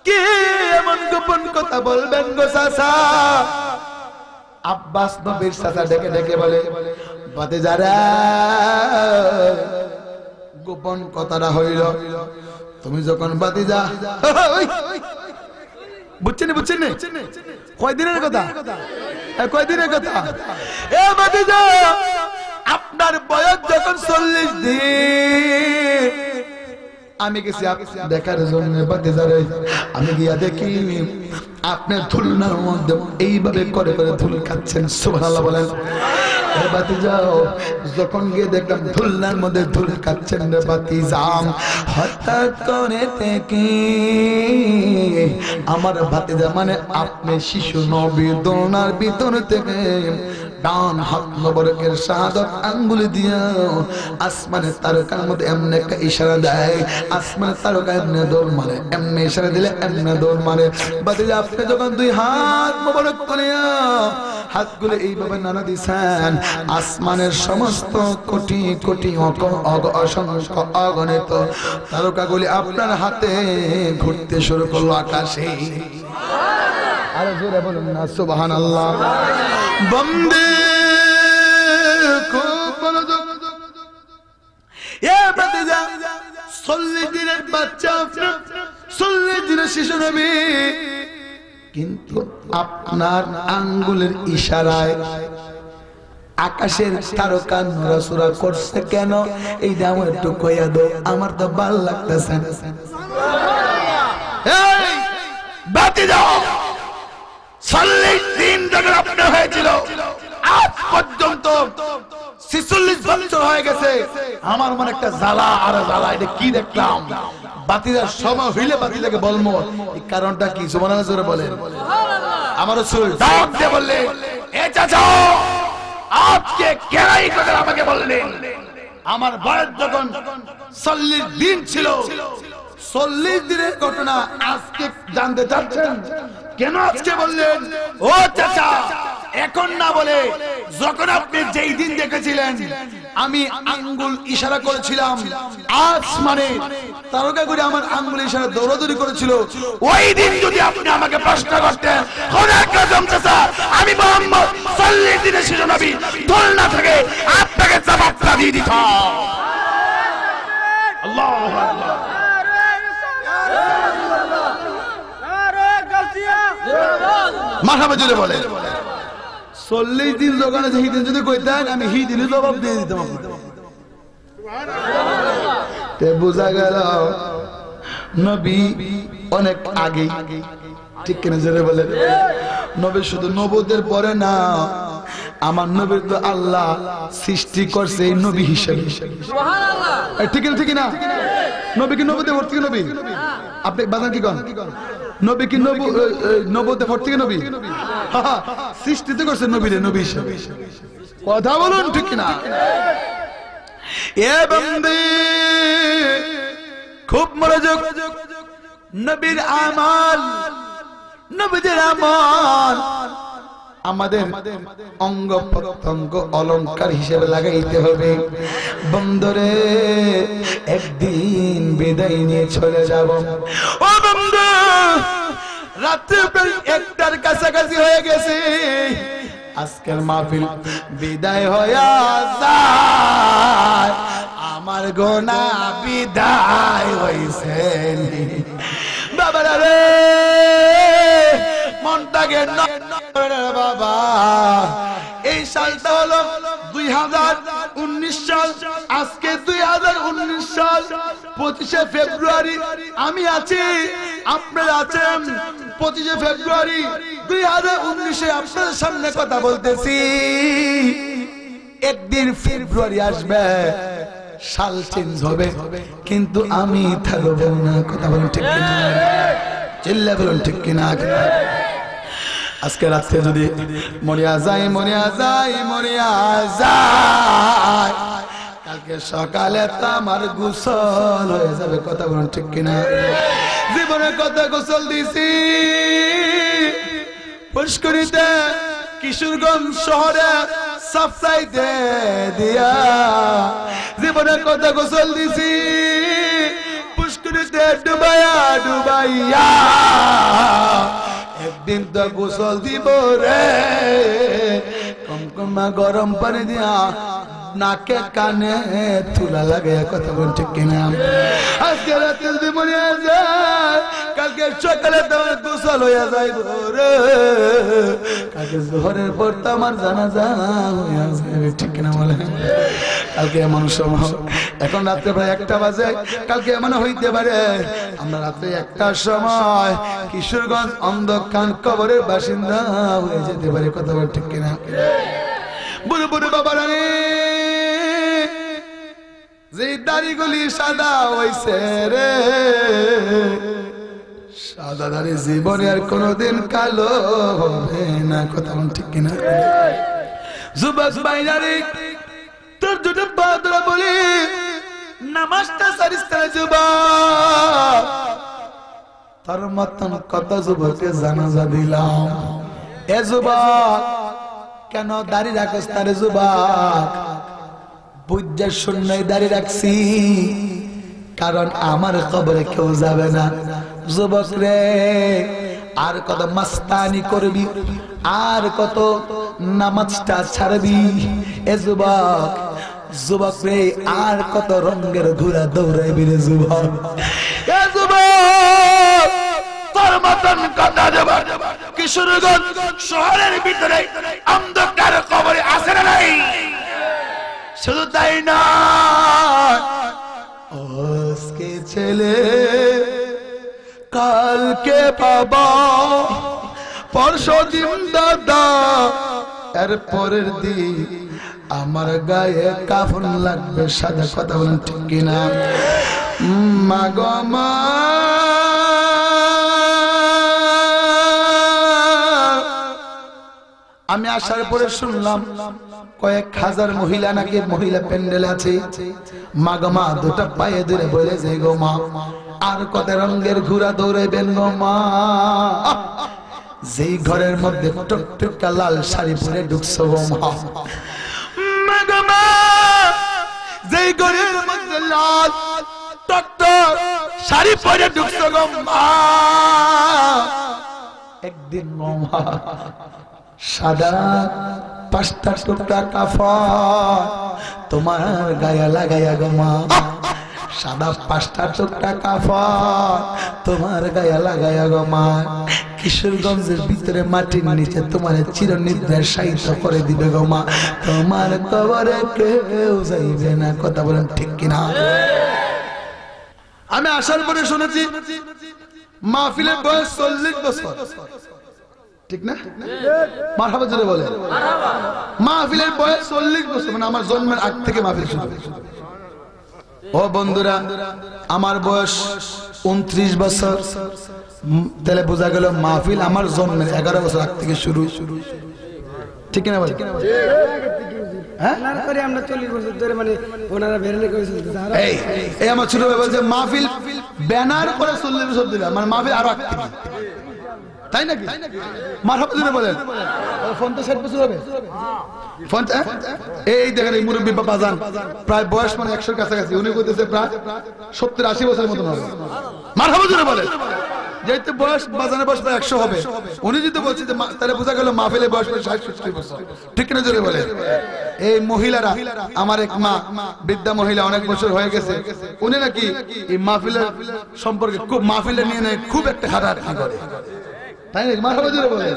কি এমন গোপন কথা বলবেন গো চাচা? আব্বাস নবীর চাচা ডেকে ডেকে বলে, ভাতিজারা গোপন কথাটা হইল, তুমি যখন ভাতিজা বুঝছেন বুঝছেন কয়দিনের কথা, কয়দিনের কথা? এ ভাতিজা, আপনার বয়স যখন 40 দিন, আমি গেছি দেখার জন্য ভাতিজারে, আমি গিয়া দেখি আপনি ধুলনার মধ্যে এইভাবে করে করে ধুল খাচ্ছেন। সুবহানাল্লাহ বলেন। ভাতিজাও যখন গিয়ে দেখলাম ধুলনার মধ্যে ধুল খাচ্ছেন রে ভাতিজা, হঠাৎ করে থেকে আমার ভাতিজা মানে আপনি শিশু নবী দোলনার ভিতর থেকে ডান হাত মোবারকের শাহাদাত আঙ্গুল দিয়া আসমানের তারকার মধ্যে এমনি একটা ইশারা দেয়, আসমানের তারকা এমনি দৌড় মারে, এমনি ইশারা দিলে এমনি দৌড় মারে। ভাতিজা আপনি যখন দুই হাত মোবারক করে হাতগুলো এইভাবে নাড়া দিছেন, আসমানের সমস্ত কোটি কোটি অসংখ্য অগণিত তারকাগুলি আপনার হাতে ঘুরতে শুরু করলো আকাশে। আরে জোরে বলুন না সুবহানাল্লাহ। বন্দে খুব মনোযোগ। এ ভাতিজা, 40 দিনের বাচ্চা, 40 দিনের শিশু নবী, কিন্তু আপনার আঙ্গুলের ইশারায় আকাশের তারকা নড়াচড়া করছে কেন? এইটা আমার একটু কইয়া দাও, আমার তো ভালো লাগতেছে না। এই ভাতিজা, 40 দিন যখন আপনার হয়েছিল, আজ পর্যন্ত 46 বছর হয়ে গেছে, আমার মনে একটা জ্বালা আর জ্বালা, এটা কি দেখলাম? বাতিজার সময় হইলে বাতিজাকে বলবো এই কারণটা কি? সুবহানাল্লাহ জোরে বলেন। আমার রাসূল ডাক দিয়ে বললেন, এ চাচা, আজকে কেরাই করে আমাকে বললেন আমার বয়স যখন 40 দিন ছিল, 40 দিনের ঘটনা আজকে জানতে চাচ্ছেন কেন? আজকে বললেন ও চাচা, এখন না বলে যখন আপনি যেই দিন দেখেছিলেন আমি আঙ্গুল ইশারা করেছিলাম, আজ মানে তারকাগুলি আমার আঙ্গুল ইশারা দৌড়াদৌড়ি করেছিল, ওই দিন যদি আপনি আমাকে প্রশ্ন করতেন, খোদার কসম চাচা, আমি মুহাম্মদ 40 দিনের শিশু নবী দোলনা থেকে আপনাকে জবাবটা দিয়ে দিতাম। আল্লাহু আকবার। মাথাবে জুড়ে বলে 40 দিন দোকানে যে দিন যদি কইতেন, আমি হি দিনে জবাব দিয়ে দিতাম। বোঝা গেল নবী অনেক আগে, ঠিক কিনা জোরে বলে? নবী শুধু নবুদের পরে না, আমার নবীর তো আল্লাহ সৃষ্টি করছে এই নবী হিসেবে। ঠিক না? ঠিক না? নবী কি নবুতে ভর্তি নবী? আপনি বাজান কি কন? নবী কি নবুতে ভর্তি নবী? সৃষ্টিতে করছে নবীরে নবী হিসেবে। কথা বলুন ঠিক কিনা? এ বন্দে খুব মনোযোগ। নবীর আমাল, নবীদের আমাল আমাদের অঙ্গ প্রত্যঙ্গ অলংকার হিসেবে লাগাইতে হবে। বন্ধুরে, একদিন বিদায় নিয়ে চলে যাব। ও বন্ধু, রাত্রে প্রায় 1টার কাছাকাছি হয়ে গেছে, আজকের মাহফিল বিদায় হইয়া যায়, আমার গোনা বিদায় হইছে। বাবারা রে, মনটাকে বাবা, এই সালটা হলো 2019 সাল, আজকে 2019 সাল 25শে ফেব্রুয়ারি। আমি আছি, আপনারা আছেন। 25শে ফেব্রুয়ারি 2019-এ আপনাদের সামনে কথা বলতেছি। একদিন ফেব্রুয়ারি আসবে, সাল চেঞ্জ হবে, কিন্তু আমি থাকবো না। কথা বলুন ঠিক কিনা? চিল্লা বলুন ঠিক কিনা? আজকে রাত্রে যদি মরিয়া যায়, মরিয়া যায়, মরিয়া যায়, কালকে সকালে তো আমার গোসল হয়ে যাবে। কথা বলুন ঠিক কিনা? জীবনে কত গোসল দিছি, পুষ্করিতে কিশোরগঞ্জ শহরে সাপ্লাই দে দিয়া জীবনে কত গোসল দিছি পুষ্করিতে ডুবাইয়া একদিন তো গোসল দিব রে কমকমা গরম পানি দিয়া নাকে কানে তুলা লাগে কথা বল ঠিক কিনা আজকে রাতে যদি মনে যায় কালকে সকালে তোমার গোসল হইয়া যাইব রে কালকে জোহরের পর তো আমার জানাজা হইয়া যাবে ঠিক কিনা বলে কালকে এমন সময় এখন রাত্রে প্রায় 1টা বাজে কালকে এমন হইতে পারে আমরা রাত্রে 1টার সময় কিশোরগঞ্জ অন্ধকার কবরের বাসিন্দা হয়ে যেতে পারে কথা বল ঠিক কিনা বুড়ো বুড়ো বাবারা রে যে দাড়িগুলি সাদা হইছে রে সাদা দাড়ি জীবনে আর কোনোদিন কালো হবে না কথা ঠিক কিনা যুবক বাইনারে তোর দুটো পা ধরে বলি নামাজটা সারিস না যুবক তার মতন কত যুবককে জানাজা দিলাম এ যুবক কেন দাড়ি রাখস তারে যুবক বুঝার শূন্যই দাড়ি রাখছি কারণ আমার কবরে কেউ যাবে না যুবক রে আর কত মাস্তানি করবি আর কত নামাজটা ছাড়বি এ যুবক যুবক রে আর কত রঙের ঘোড়া দৌড়াইবি রে যুবক এ যুবক তোর মতন কথা যুবক কিশোরগঞ্জ শহরের ভিতরে অন্ধকার কবরে আছে না নাই শুধু তাই না আজকে ছেলে কালকে বাবা পরশুদিন দাদা এর পরের দিন আমার গায়ে কাফন লাগবে সাদা কথা বলেন ঠিক কিনা মা গো মা আমি আসার পরে শুনলাম কয়েক হাজার মহিলা নাকি মহিলা প্যান্ডেল আছে মা গো মা দুটো পায়ে ধরে বলে যে গো মা আর কত রঙের ঘোড়া দৌড়াইবেন গো মা যেই ঘরের মধ্যে টকটকা লাল শাড়ি পরে ঢুকছো গো মা মা গো মা যেই ঘরের মধ্যে লাল টকটক শাড়ি পরে ঢুকছো গো মা একদিন মা সাদা 5টা টুকরা কাফন তোমার গায়ে লাগাইয়া গো মা সাদা 5টা টুকরা কাফন তোমার গায়ে লাগাইয়া গো মা কিশোরগঞ্জের ভিতরে মাটির নিচে তোমার চিরনিদ্রায় শায়িত করে দিবে গো মা তোমার কবরে কেউ যাইবে না কথা বলেন ঠিক কিনা আমি আসার পরে শুনেছি মাহফিলের বয়স 40 বছর ঠিক না মারহাবা জোরে বলে মারহাবা মাহফিলের বয়স 40 বছর মানে আমার জন্মের আগ থেকে মাহফিল শুরু ও বন্ধুরা আমার বয়স 29 বছর তাহলে বোঝা গেল মাহফিল আমার জন্মের 11 বছর আগ থেকে শুরু ঠিক না বলে হ্যাঁ না করে আমরা 40 বছর ধরে মানে ওনারা ব্যানার করে চলতেছে এই আমার ছোট ভাই বলছে মাহফিল ব্যানার করে 40 বছর দিলাম মানে মাহফিল আরো আগ থেকে তাই নাকি মারহাবা জোরে বলেন ফোন তো 60 বছর হবে ফোন এই দেখেন এই মুরব্বি বাবা জান প্রায় বয়স মানে 100 এর কাছাকাছি উনি কইতেছে প্রায় 70 80 বছরের মতো হবে মারহাবা জোরে বলেন যেহেতু বয়স বাজানের বয়স প্রায় 100 হবে উনি যদি বলছে যে তাহলে বোঝা গেল মাহফিলের বয়স প্রায় 60 70 বছর ঠিক না জোরে বলেন এই মহিলারা আমার এক মা বৃদ্ধা মহিলা অনেক বছর হয়ে গেছে উনি নাকি এই মাহফিলের সম্পর্কে খুব মাহফিলে নিয়ে নেয় খুব একটা হাঁটাহাঁটি করে তাই নাকি মারহাবা জোরে বলেন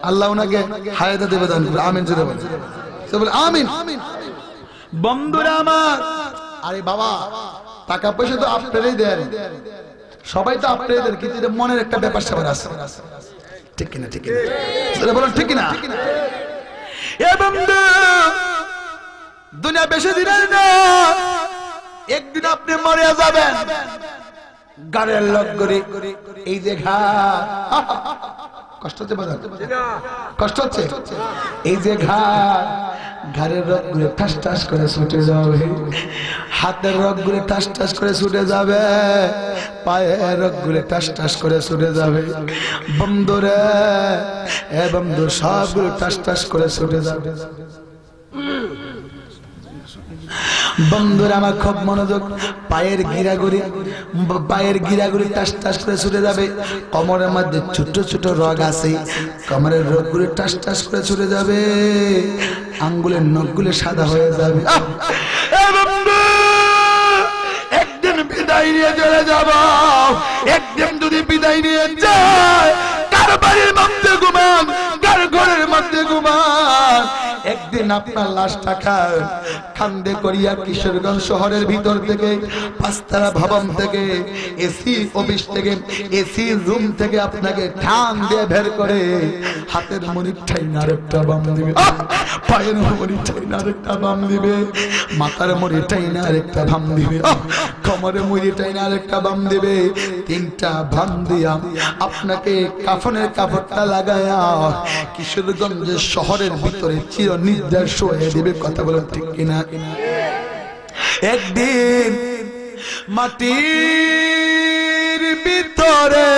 আল্লাহ ওনাকে হায়াত দেবে দান করে আমিন জোরে বলেন সে বলে আমিন বন্ধুরা আমার আরে বাবা টাকা পয়সা তো আপনারাই দেন সবাই তো আপনারাই দেন কিন্তু মনের একটা ব্যাপার স্যাপার আছে ঠিক কিনা ঠিক কিনা জোরে বলেন ঠিক কিনা এ বন্ধু দুনিয়া বেশি দিনের না একদিন আপনি মরে যাবেন গাড়ির লগ করে এই যে ঘাট কষ্ট হচ্ছে বাজার কষ্ট হচ্ছে এই যে ঘাট ঘাড়ের রগগুলো ঠাস ঠাস করে ছুটে যাবে, হাতের রগগুলো ঠাস ঠাস করে ছুটে যাবে, পায়ের রগগুলো ঠাস ঠাস করে ছুটে যাবে। বন্ধুরে এ বন্ধু সবগুলো ঠাস ঠাস করে ছুটে যাবে। বন্ধুরা আমার খুব মনোযোগ, পায়ের গিরাগুলি টাস টাস করে ছুটে যাবে। কোমরের মধ্যে ছোট ছোট রগ আছে, কোমরের রগগুলি টাস টাস করে ছুটে যাবে, আঙ্গুলের নখগুলি সাদা হয়ে যাবে। একদিন বিদায় নিয়ে চলে যাব, একদিন যদি বিদায় নিয়ে যায়, কার বাড়ির মধ্যে ঘুমান, কার ঘরের মধ্যে ঘুমান, একদিন আপনার লাশটা কান্দে করিয়া কিশোরগঞ্জ শহরের ভিতর থেকে, পাঁচতলা ভবন থেকে, এসি অফিস থেকে, এসি রুম থেকে আপনাকে ঠান দিয়ে বের করে হাতের মুড়ি ঠাইনা আরেকটা বাম দিবে, পায়ের মুড়ি ঠাইনা আরেকটা বাম দিবে, মাথার মুড়ি ঠাইনা আরেকটা বাম দিবে, কোমরের মুড়ি ঠাইনা আরেকটা বাম দিবে। তিনটা বাম দিয়া আপনাকে কাফনের কাপড়টা লাগায়া কিশোরগঞ্জের শহরের ভিতরে চির নিদ্রা শুয়ে দিবে। কথা বলেন ঠিক কিনা? একদিন মাটির ভিতরে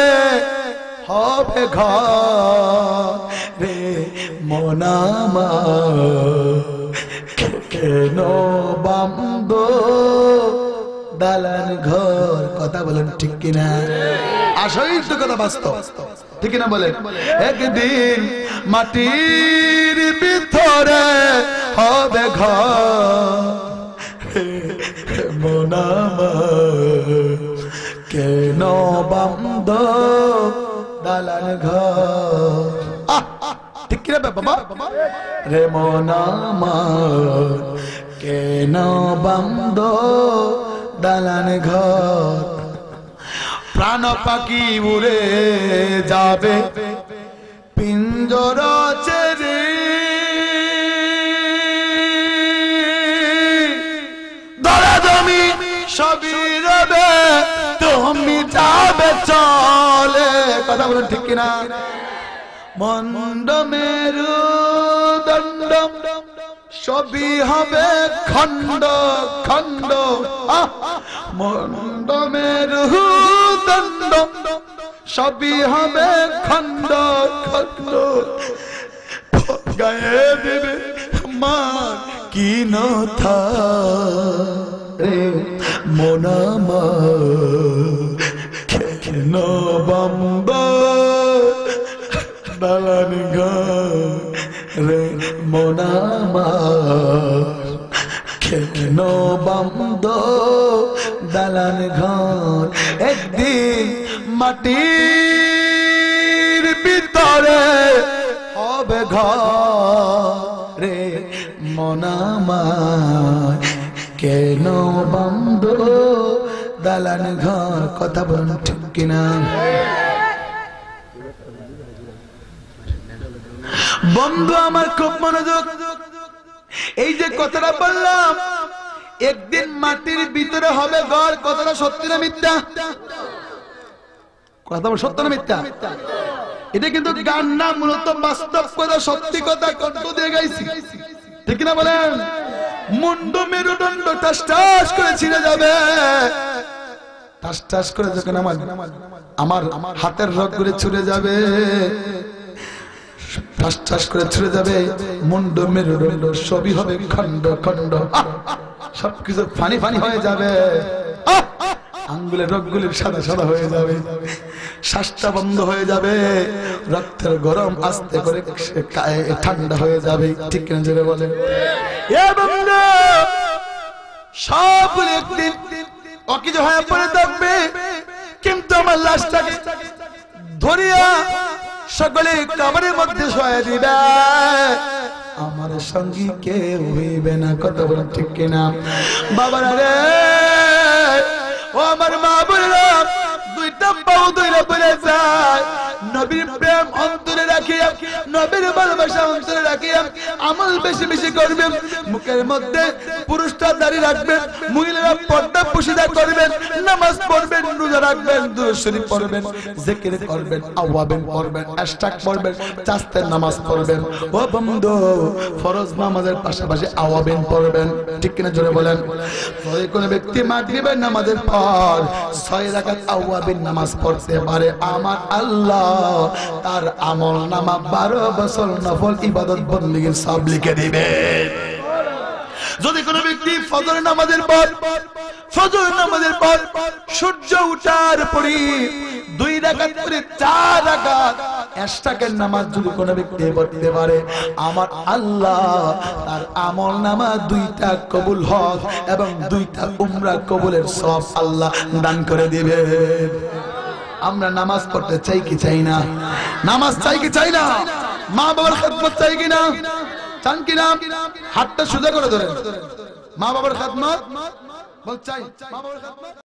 হবে ঘর রে মন আমার, কেন বাম্ব দালান ঘর। কথা বলেন ঠিক কিনা? আসলেই তো কথা বাস্তব, ঠিক না বলেন? একদিন মাটির ভিতরে হবে ঘর মন আমার, কেন বাম্ব দালান ঘর। ঠিক কিনা বাবা রে মন আমার, কেন বাম্ব দালান ঘর। প্রাণ পাখি উড়ে যাবে পিঞ্জর ছেড়ে, ধরা জমি সবই রবে, তুমি যাবে চলে। কথা বলেন ঠিক কিনা? মন্ড মেরু দণ্ড সবই হবে খণ্ড খণ্ড, মন্ড মেরু দণ্ড সবই হবে খণ্ড খণ্ড, গায়ে দেবে মা কি নথা রে মন আমার, কেন বাম্ব দালান ঘর রে মন আমার, কেন বাম্ব দালান ঘর। একদিন মাটির ভিতরে হবে ঘর রে মন আমার, কেন বাম্ব দালান ঘর। কথা বলেন ঠিক কিনা? বন্ধু আমার খুব মনোযোগ, এই যে কথাটা বললাম, একদিন মাটির ভিতরে হবে ঘর, কথাটা সত্যি না মিথ্যা? কথা সত্য না মিথ্যা? এটা কিন্তু গান না, মূলত বাস্তব কথা, সত্যি কথা কণ্ঠ দিয়ে গাইছি, ঠিক না বলেন? মুন্ড মেরুদণ্ড টাস টাস করে ছিঁড়ে যাবে, টাস টাস করে যখন আমার হাতের রগগুলো ছুঁড়ে যাবে, ঠাস ঠাস করে ছুঁড়ে যাবে, মুন্ড মেরুদণ্ড সবই হবে খণ্ড খণ্ড, সবকিছু ফানি ফানি হয়ে যাবে, আঙ্গুলের রগগুলি সাদা সাদা হয়ে যাবে, শ্বাসটা বন্ধ হয়ে যাবে, রক্তের গরম আস্তে করে ঠান্ডা হয়ে যাবে। ঠিক কিনা জোরে বলেন? সবগুলো একদিন অকিজ হয়ে পড়ে থাকবে, কিন্তু আমার লাশটাকে ধরিয়া সকলে কামড়ের মধ্যে শোয়া দিবে, আমার সঙ্গী কেউ হইবে না। কথা বলেন ঠিক কিনা? বাবার রে ও আমার মা বললাম, দুইটা পাও ধরে পড়ে যায়, নবীর প্রেম অন্তরে রাখিয়া নবীর ভালোবাসা অন্তরে রাখিয়া আমল বেশি বেশি করবেন। মুখের মধ্যে পুরুষটা দাঁড়িয়ে রাখবেন, মহিলারা পর্দা পুশিদা করবেন, নামাজ পড়বেন, রোজা রাখবেন, দুরূদ শরীফ পড়বেন, জিকির করবেন, আওয়াবিন পড়বেন, আশতাক পড়বেন, চাস্তের নামাজ পড়বেন। ও বন্ধু, ফরজ নামাজের পাশাপাশি আওয়াবিন পড়বেন, ঠিক কিনা জোরে বলেন। যদি কোনো ব্যক্তি মাগরিবের নামাজের পর 6 রাকাত আওয়াবিন নামাজ পড়তে পারে, আমার আল্লাহ তার আমল নামা 12 বছর নফল ইবাদত বন্দেগীর সব লিখে দিবেন। যদি কোনো ব্যক্তি ফজর নামাজের পর সূর্য ওঠার পরে 2 রাকাত করে 4 রাকাত ইশরাকের নামাজ যদি কোনো ব্যক্তি পড়তে পারে, আমার আল্লাহ তার আমল নামা 2টা কবুল হজ এবং 2টা উমরা কবুলের সব আল্লাহ দান করে দিবেন। আমরা নামাজ পড়তে চাই কি চাই না? নামাজ চাই কি চাই না? মা বাবার খেদমত চাই কি না? চান কি না? হাতটা সোজা করে ধরেন। মা বাবার খেদমত বল চাই। মা বাবার খেদমত